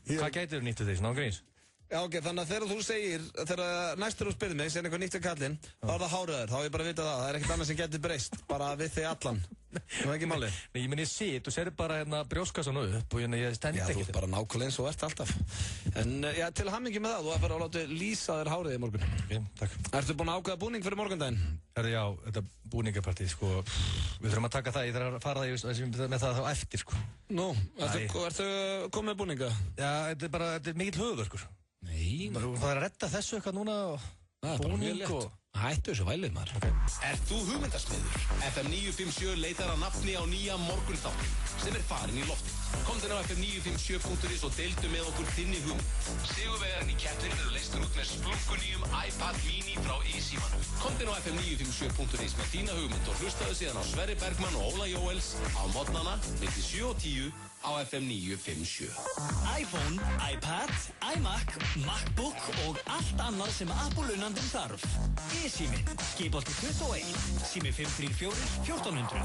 Hvað gætir þú nýtt um þig, svona á gríns? Já, ok, þannig að þegar þú segir, þegar næstur þú spyrir mig, sér eitthvað nýtt um kallinn, þá er það háraður, þá er ég bara að vita það er ekkert annað sem getur breyst, bara við þig allan. Það er ekki máli. Nei, ég minn ég sit, þú serður bara hérna brjóskassan upp og ég stend ekki. Já, þú ert bara nákvæmlega eins og ert alltaf. En já, til hamingju með það, þú ætlar að láta lýsa þér hárið í morgun. Ok, takk. Ertu búinn að ákveða búning fyrir morgundaginn? Já, þetta búningapartí, sko, við þurfum að taka það, ég þarf að fara með það þá eftir, sko. Nú, ertu komið með búninga? Já, þetta er mikill höfuðverkur. Nei. Það er að redda þessu eitthvað núna og búning og... Hættu þessu vælið maður. Okay. Ert þú hugmyndasmiður? FM 957 leitar að nafni á nýja morgunþáttin sem er farin í lofti. Komdu inn á fm957.is og deildu með okkur þinni hugmynd. Sigurvegarinn í keppninni verður leystur út með splunkunýjum iPad mini frá eSímanum. Komdu inn á fm957.is með þína hugmynd og hlustaðu síðan á Sverri Bergmann og Óla Jóels á morgnana milli 7 og 10 á FM 957. iPhone, iPad, iMac, MacBook og allt annað sem Apple-unandinn þarf. eSími, Skibolti 21, sími 534 1400.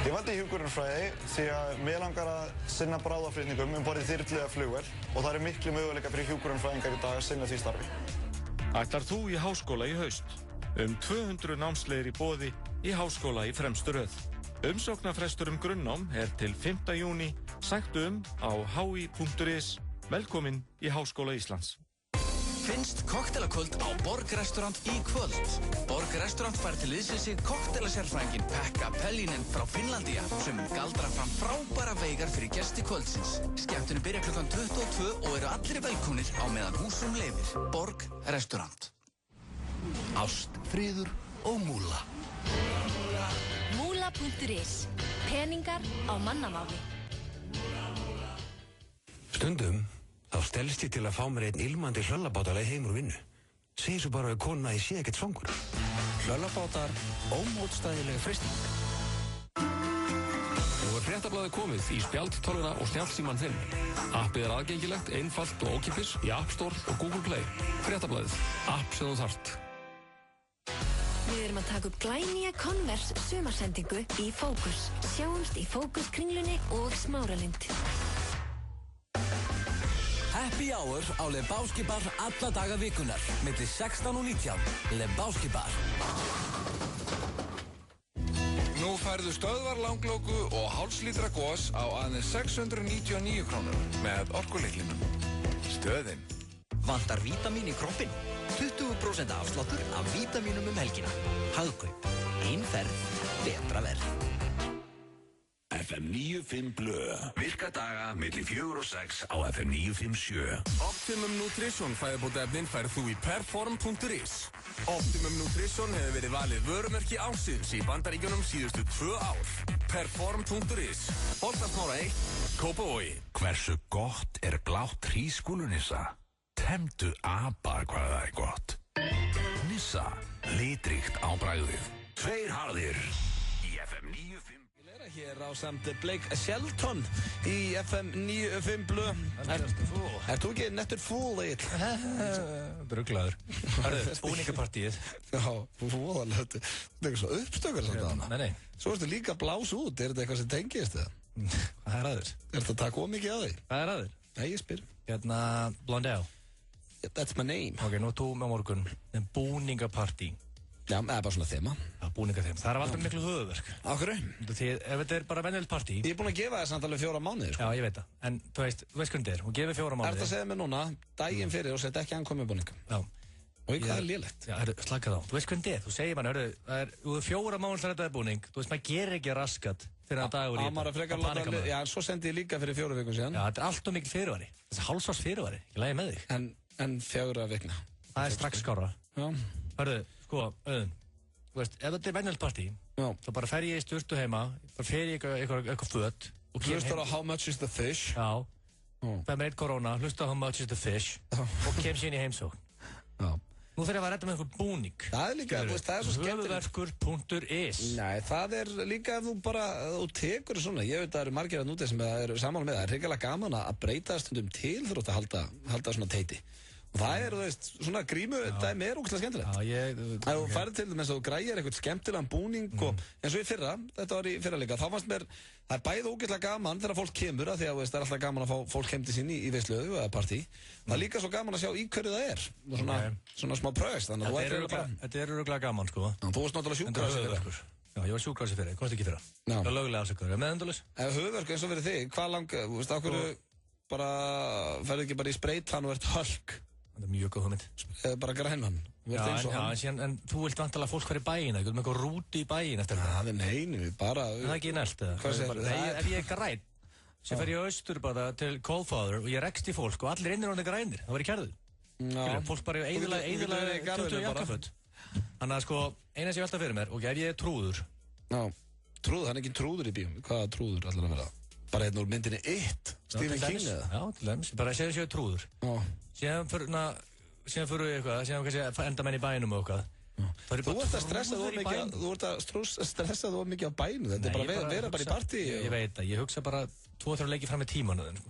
Ég valdi hjúkrunarfræði því að mig langar að sinna bráðaflutningum borð í þyrlu eða flugvél og það eru miklu möguleika fyrir hjúkrunarfræðingar í dag að sinna því starfi. Ætlar þú í háskóla í haust? 200 námsleiðir í boði í háskóla í fremstu röð. Umsóknarfrestur grunnnám er til 5. júní. Sæktu á hi.is. Velkomin í Háskóla Íslands. Finnst koktelakvöld á Borg Restaurant í kvöld. Borg Restaurant fær til liðsins sig koktelasérfræðinginn Pekka Pellinen frá Finnlandia sem galdra fram frábæra veigar fyrir gesti kvöldsins. Skemmtunum byrja klukkan 22 og eru allir velkomnir á meðan húsum leyfir. Borg Restaurant. Ást, friður og múla. Múla.is. Peningar á mannamáli. Stundum þá stelst ég til að fá mér einn ilmandi hlöllabátaleg heim úr vinnu. Segir svo bara við konuna að ég sé ekkert svangur. Hlöllabátar, ómótstæðileg freisting. Nú er fréttablaðið komið í spjaldtölvuna og snjallsímann þinn. Appið er aðgengilegt, einfalt og ókeypis í App Store og Google Play. Fréttablaðið, app sem þú þarft. Við erum að taka upp glænýja Converse sumarsendingu í Fókus. Sjáumst í Fókus Kringlunni og Smáralind. Happy Hour á Lebowski Bar alla daga vikunar, milli 16 og 19. Lebowski Bar. Nú færðu stöðvarlanglóku og hálfslítra gos á aðeins 699 krónur með orkuleiklinum. Stöðin. Vantar vítamín í kroppin? 20% afsláttur af vítamínum helgina. Hagkaup. Einferð. Betra verð. FM 95 Blö. Virka daga milli 4 og 6 á FM 957. Optimum Nutrition fæðubótaefnin færð þú í perform.is. Optimum Nutrition hefur verið valið vörumerki ársins í Bandaríkjunum síðustu 2 ár. Perform.is. Holtasmára 1, Kópavogi. Hversu gott er blátt hrísskúlunissa? Temdu apa hvað það er gott. Nissa, litríkt á bragðið. 2 harðir í FM 95. Hér á samt Blake Shelton í FM 95 Blö. Ert þú ekki nettur fúl, Egill? Bruglaður. Hörðu, búningapartíið. Já, fúðalega. Þetta er eitthvað svo uppstökar samt að hana. Nei. Svo ertu líka blás út. Er þetta eitthvað sem tengist það? Hvað er aður? Er þetta að taka ómikið að þig? Hvað er aður? Nei, ég spyr. Hérna, Blondell. That's my name. Ok, nú þú með morgun. Búningapartí. Já, það er bara svona þema. Já, búningaþema. Það er alltaf miklu höfuverk. Á hverju? Því ef þetta er bara venjulegt partí. Ég er búinn að gefa það samt alveg 4 mánuði, sko. Já, ég veit það. En þú veist hvernig þetta er. Hún gefur 4 mánuði. Er þetta að segja mér núna, daginn fyrir og setja ekki ankomið búninga? Já. Og hvað er lélegt? Já, slaka þá. Þú veist hvernig þetta er. Þú segir mann, þú er 4 mánuði til þetta búning. Þú veist, maður gerir ekki raskat fyrir að dagur í þetta. Já, en svo sendi ég líka fyrir 4 vikum síðan. Já, þetta er allt of mikil fyrirvari. Þessi hálfsás fyrirvari. Ég lægi með þig. En 4 vikna. Það er strax skárra. Já. Hörðu, sko, Auðun. Þú veist, ef þetta er venjulegt partí, þá bara fer ég í sturtu heima, bara fer ég eitthvað föt. Hlustar á How Much Is The Fish. Já. fæði mér 1 Corona, hlusta á How Much Is The Fish og kem sér inn í heimsókn. Nú þarf ég að redda með einhver búning. Það er líka, það er svo skemmtilegt. Höfuverkur.is. Nei, það er líka ef þú tekur svona, ég veit að það eru margir að núti sem eru sammála með það, er hrigalega gaman að breyta stundum til þú ert að halda svona teiti. Og það er, þú veist, svona grímu, það er ógeðslega skemmtilegt. Ef þú færð til þess að þú græðir eitthvað skemmtilegan búning og eins og í fyrra, þetta var í fyrra líka, þá fannst mér, það er bæði ógeðslega gaman þegar fólk kemur að því að það er alltaf gaman að fá fólk heim til sín í veislöðu eða partí. Það er líka svo gaman að sjá í hverju það er. Svona smá prögst, þannig að þú ættir bara... Þetta er örugglega gaman, sko. Þú varst náttúrulega sjúkrahúsi fyrir. Já, ég var sjúkrahúsi fyrir, komst ekki fyrir. Það var lögulega afsökuður. Með endalaus? Ef höfuðverkur eins og fyrir þig, hvað þú veist, af hverju bara ferðu ekki bara í spreytan og ert hölk? Það er mjög góð hugmynd. Bara grænan. En þú vilt vantilega fólk fara í bæina, ekki með eitthvað rúti í bæin eftir það. Nei, bara... Það er ekki nælt, eða? Ef ég er græn, sem fer ég austur bara til Coldfather og ég rekst í fólk og allir innir honum grænir, það var í kærðu. Fólk bara eyðilega 20 jakkaföt. Þannig að sko, eina sem ég velta fyrir mér, og ef ég er trúður. Trúður, hann er ekki trúður í bíum. Hvaða trúður allir að vera? Bara hérna úr myndinni It, Stephen King eða? Já, til dæmis. Bara segja séu trúður. Síðan fyrir við eitthvað, síðan kannski enda menn í bænum og eitthvað. Þú ert að stressa þú mikið á bænum, þetta er bara að vera bara í partí. Ég veit það, ég hugsa bara 2-3 leiki fram með tímanu þenn,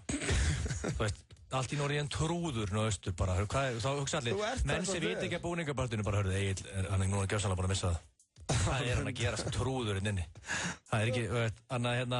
Þú veist, allt í norðið en trúður nú austur bara, þá hugsa allir, menn sem viti ekki að búningapartinu bara hörðu, Egil, hann er núna gjörsanlega búin að missa það. Hvað er hann að gera sem trúðurinn inni? Það er ekki, annað hérna,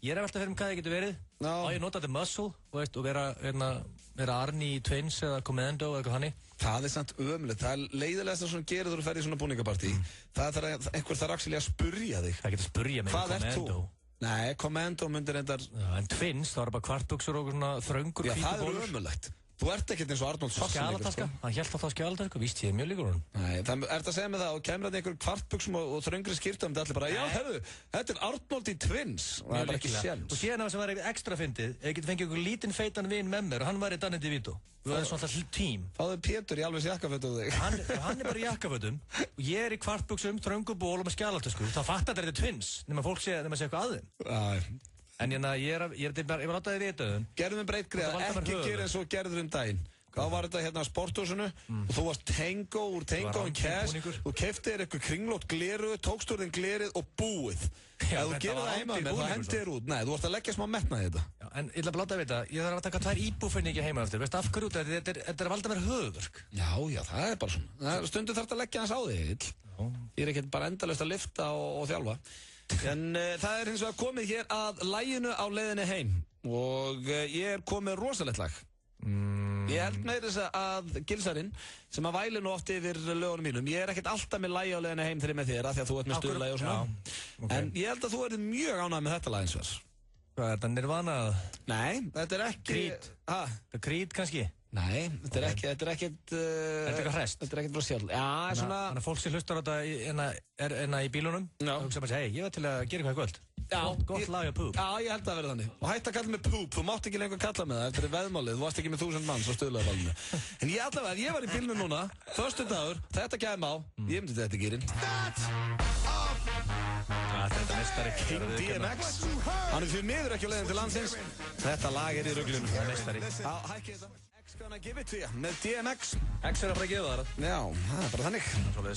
ég er að velta fyrir hvað það getur verið. Á ég nota The Muscle, veist, og vera Arnie í Twins eða Commando eða eitthvað hannig. Það er samt ömulegt, það er leiðilegast að gera þú að ferja í svona búningapartí. Það er að einhver þarf actually að spurja þig. Það getur að spurja mig Hvað ert þú? Nei, Commando myndir reyndar... En Twins, það var bara kvartbuxur og svona þröngur hvítu bólur. Já, það er ömulegt. Þú ert ekkert eins og Arnold Schwarzenegger, sko. Hann hélt alltaf skjálatösku, víst ég er mjög líkur hún. Nei, það ert að segja mig það og kemur að einhver kvartbuxum og þröngri skýrtum, þetta er allir bara, já, herru, þetta er Arnold í Twins. Og það er bara ekki séns. Og síðan það sem var ekstra fyndið, ég geti fengið einhver lítinn feitan vin með mér og hann var í Danny DeVito. Við varum svona alltaf tím. Fáðu Pétur í alveg jakkafötum þig. Hann er bara í jakkafötum og ég er í kvartbuxum, þröngu ból og með skjálatösku. Það fattar þetta er Twins, nema fólk sé eitthvað að þeim. En ég var látaði í viðdöðun. Gerðum við breytgriða, ekki gera eins og gerður daginn. Þá var þetta hérna á sporthúsinu og þú varst Tango úr Tango and Cash. Þú keyptir þér eitthvað kringlótt gleru, tókst úr þinn glerið og búið. Ef þú gerir það heima með það hendir þér út. Nei, þú varst að leggja smá metnað í þetta. Já, en ég ætla bara að láta að vita, ég þarf að taka 2 íbúfinningi heima eftir. Veistu af hverju út, þetta er að valda mér höfuðverk. Já, það er bara svona. Stundum þarf þetta að leggja hans á þig. Ég er ekkert bara endalaust að lyfta og þjálfa. En það er hins vegar komið hér að laginu á leiðinni heim og ég er komið rosalegt lag. Ég held með þess að Gilsarinn sem að væli nú oft yfir lögunum mínum, ég er ekkert alltaf með lagi á leiðinni heim þegar ég með þér að því að þú ert með stuðlagi og svona. En ég held að þú erið mjög ánægð með þetta lag eins og þess. Hvað er þetta, Nirvana? Nei, þetta er ekki... Creed? Þetta er Creed kannski? Nei, þetta er ekkert... Þetta er eitthvað hrest? Þetta er ekkert frá sjálf. Já, svona... Þannig að fólk sem hlustar á þetta í bílunum og hugsa bara, hei, ég var til að gera eitthvað kvöld. Gott lag á Poop. Já, ég held að vera þannig. Og hætti að kalla mig Poop, þú mátt ekki lengur kalla mig það eftir veðmálið, þú varst ekki með 1000 manns á stöðlaðarvalinu. En ég var í bílunum núna, förstu dagur, þetta kæm á, ég myndi þetta gýrin. Þetta er mestari. King DMX, hann er fyrir miður ekki á leiðin til landsins. Þetta lag er í ruglun. Það er mestari. Já, hækki þetta. X gonna give it to you, með DMX. X er að fara að gefa það. Já, það er bara þannig.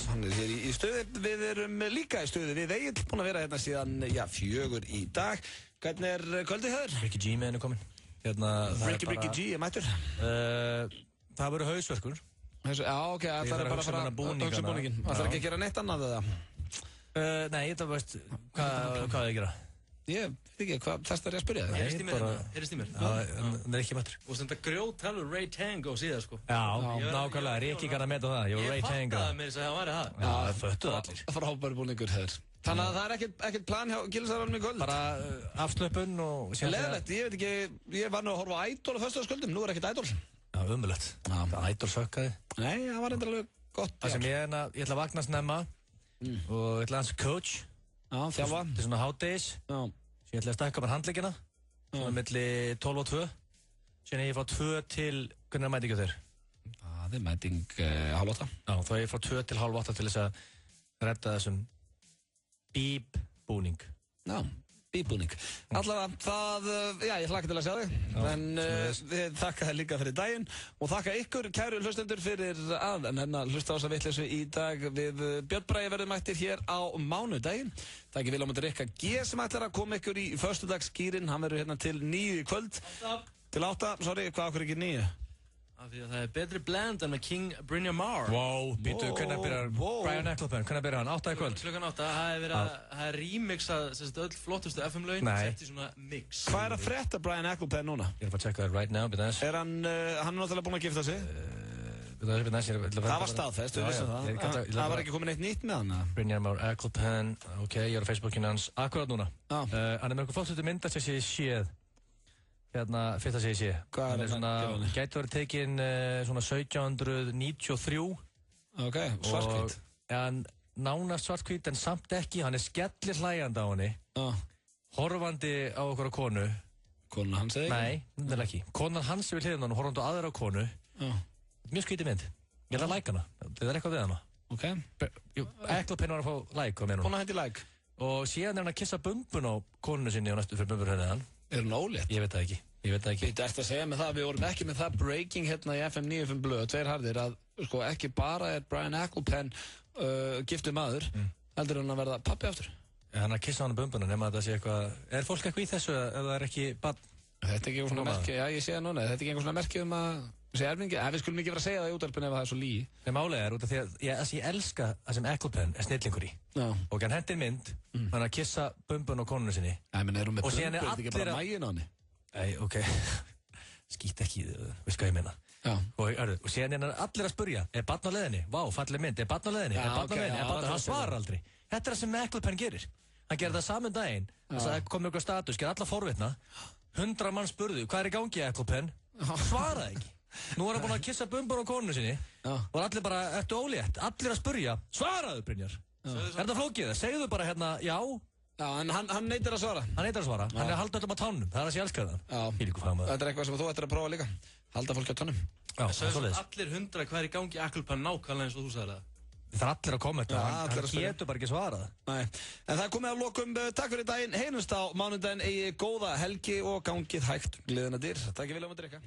Hann er hér í stuði, við erum líka í stuði. Við Egill búin að vera hérna síðan, 4 í dag. Hvernig er kvöldið hér? Ricky G með henni komin. Ricky G er mættur. Það verður hausverkur. Já, ok, það er bara að fara að hugsa búningin. Það er ekki að gera neitt annað eða? Nei, þetta veist, hvað er að gera? Ég veit ekki, þess að ég að spyrja það. Heyrðist í mér? Það er ekki mættur. Og þetta grjóttalur Ray Tango síðan, sko. Já, nákvæmlega, Rikki kann að meta það. Ég fattaði með þess að það væri það. Já, það föttuð allir. Frábæri búningur, hefur. Þannig að það er ekkert plan hjá Gilsarannum í kvöld? Bara afslöpun og... Leðilegt, ég veit ekki, ég var nú að horfa á Idol á föstudagskvöldum, nú er ekkert Idol. Já, umulett. Idol sökkaði. Nei, það var reyndar alveg gott. Það sem ég ætla að vakna snemma og ég ætla að hans coach. Já, þjálfa. Þetta er svona hátdegis. Já. Svo ég ætla að stakka bara handleggina. Svona milli 12 og 2. Svo ég frá 2 til, hvernig er mætingu þeir? Það er mæting 7:30. Já, þá er ég frá 2 til 7:30 til þess að redda þessum bíp búning. Já, bíbúning. Allavega, ég hlakka til að sjá þig. En við þakka þér líka fyrir daginn og þakka ykkur, kæru hlustendur, fyrir að hlusta á þessa vitleysu í dag. Við Björn Bragi verðum mættir hér á mánudaginn. Það er ekki Vilhjálmur Rikka G sem ætlar að koma ykkur í föstudagsskýrin. Hann verður hérna til 9 í kvöld. Til 8, sorry, hvað okkur ekki 9? Af því að það er betri blend en með King Brynjar Maher. Wow, býtu, hvernig byrjar Brian Ecclestone, hvernig byrjar hann? 8 í kvöld? Klukkan 8, það er remixað öll flottustu FM-laun sett í svona mix. Hvað er að frétta Brian Ecclestone núna? Ég er bara að checka það right now, byrðans. Er hann náttúrulega búinn að gifta sig? Það var staðfest, við vissum það. Það var ekki komin eitt nýtt með hann? Brynjar Maher Ecclestone, ok, ég er á Facebookinu hans akkurat núna. Hann er með einhver flottustu mynd að sé séð. Hérna, fyrst að segja sé. Hvað er svona, gæti verið tekinn svona 1793. Ok, svartkvít. En nánast svartkvít, en samt ekki. Hann er skellir hlæjandi á henni. Horfandi á okkur á konu. Konan hans eða ekki? Nei, það er ekki. Konan hans er við hliðin á hann, horfandi á aðra á konu. Mjög skvítið mynd. Ég ætla að like hana. Það er eitthvað við hana. Ok. Ecclestone var að fá like á mér núna. Konan hendi like. Og síðan er hann að kissa bumbun á konunu sinni og næstu fyrir bumbur henni hann. Er hún ólétt? Ég veit það ekki. Þú ert að segja með það, við vorum ekki með það breaking hérna í FM 95 blöð, 2 harðir, að sko ekki bara er Brian Ecclestone giftur maður, heldur hann að verða pappi aftur? Hann að kissa hann á bumbuna, nema að það sé eitthvað, er fólk eitthvað í þessu eða það er ekki barn? Þetta er ekki einhvern svona merki, já ég sé það núna, þetta er ekki einhvern svona merki að sé erfingi, við skulum ekki vera að segja það í útvarpinu ef það er svo lígi. Það málega út af því að ég elska það sem Ecclestone er snillingur í. Og hann hendir mynd, hann að kissa bumbun á konunu sinni. Og síðan er allir ok, skýt ekki í þið, veist hvað ég meina. Og síðan er allir að spurja, er barn á leiðinni? Vá, falleg mynd, er barn á leiðinni? Hann svarar aldrei. Þetta er það sem Ecclestone gerir. Hann gerir það saman daginn, það kom mjög status, gerir alla forvitna. 100 mann spurðu, hvað er í gangi Ecclestone? Svaraði ekki. Nú er hann búinn að kissa bumbur á konunu sinni og allir bara, ertu ólétt? Allir að spurja, svaraðu Brynjar. Er það flókið það? Segðu bara hérna, já. Já, en hann neitir að svara. Hann neitir að svara. Hann er að halda öllum á tánum. Það er að sé elska það. Þetta er eitthvað sem þú ættir að prófa líka. Halda fólki á tánum. Já, svoleiðis. Allir 100 hvað er í gangi Ecclestone nákvæmlega eins og þú sagðir það. Það er allir að koma þetta. Hann getur bara ekki svarað. Nei. En það er komið að lokum. Takk fyrir daginn. Heyrumst á mánudaginn. Eigið góða helgi og gangið hægt. Gleðina dyr. Takk ég Vilhjálmur Rikka.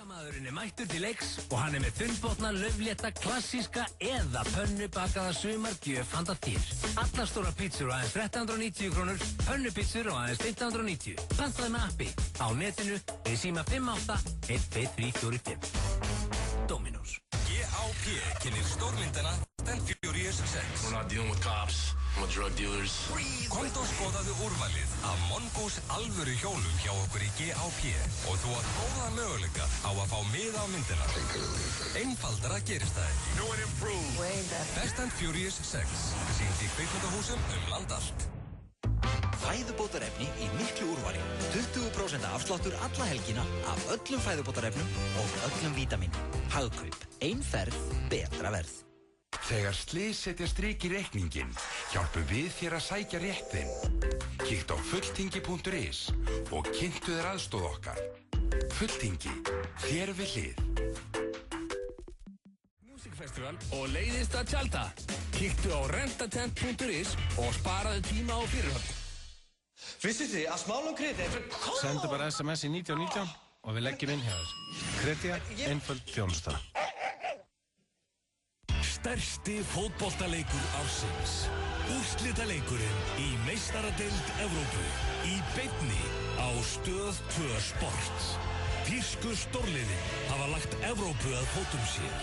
Maðurinn er mættur til leiks og hann er með þunnbotna, lauflétta, klassíska eða pönnubakaða sumargjöf handa þér. Allar stóra pítsur á aðeins 1390 krónur, pönnupítsur á aðeins 1590. Pantaði með appi á netinu eða síma 58 12345. Dominos. GHP kynir stórmyndina Fast & Furious 6. We're not dealing with cops. I'm a drug dealers. Komdu og skoðaðu úrvalið af Mongoose alvöru hjólum hjá okkur í GHP og þú átt góða möguleika á að fá miða á myndina. Einfaldara gerist það ekki. Fast & Furious 6. Sýnt í kvikmyndahúsum land allt. Fæðubótarefni í miklu úrvali. 20% afsláttur alla helgina af öllum fæðubótarefnum og öllum vítamín. Hagkaup. Ein ferð, betra verð. Þegar slys setja strik í reikningin, hjálpum við þér að sækja rétt þinn. Kíktu á fulltingi.is og kynntu þér aðstoð okkar. Fulltingi, þér við hlið. Músikfestival og leiðist að tjalda. Kíktu á rentatent.is og sparaðu tíma á fyrirhöfn. Vissið þið að smálum kredi er fyrir kóð? Sendu bara SMS í 1919 og við leggjum inn hjá þér. Kredja, einföld þjónusta. Stærsti fótboltaleikur ársins. Úrslitaleikurinn í meistaradeild Evrópu. Í beinni á Stöð 2 Sport. Þýsku stórliðin hafa lagt Evrópu að fótum sér.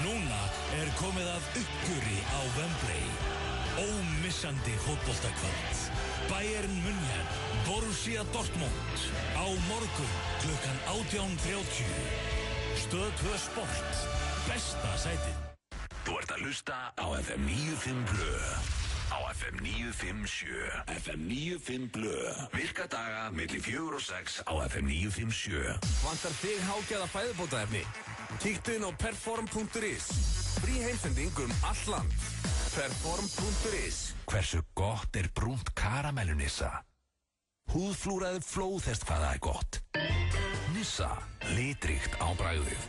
Núna er komið að uppgjöri á Wembley. Ómissandi fótboltakvöld. Bayern München, Borussia Dortmund. Á morgun klukkan 18:30. Stöð 2 Sport. Besta sætið. Þú ert að hlusta á FM 95 Blö. Á FM 957. FM 95 Blö. Virka daga milli 4 og 6 á FM 957. Vantar þig hágæða fæðubótaefni? Kíktu inn á perform.is. Frí heimsending all land. Perform.is. Hversu gott er brúnt karamellu Nissa? Húðflúraði flóðhest hvað það er gott. Nissa, litríkt á bragðið.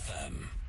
FM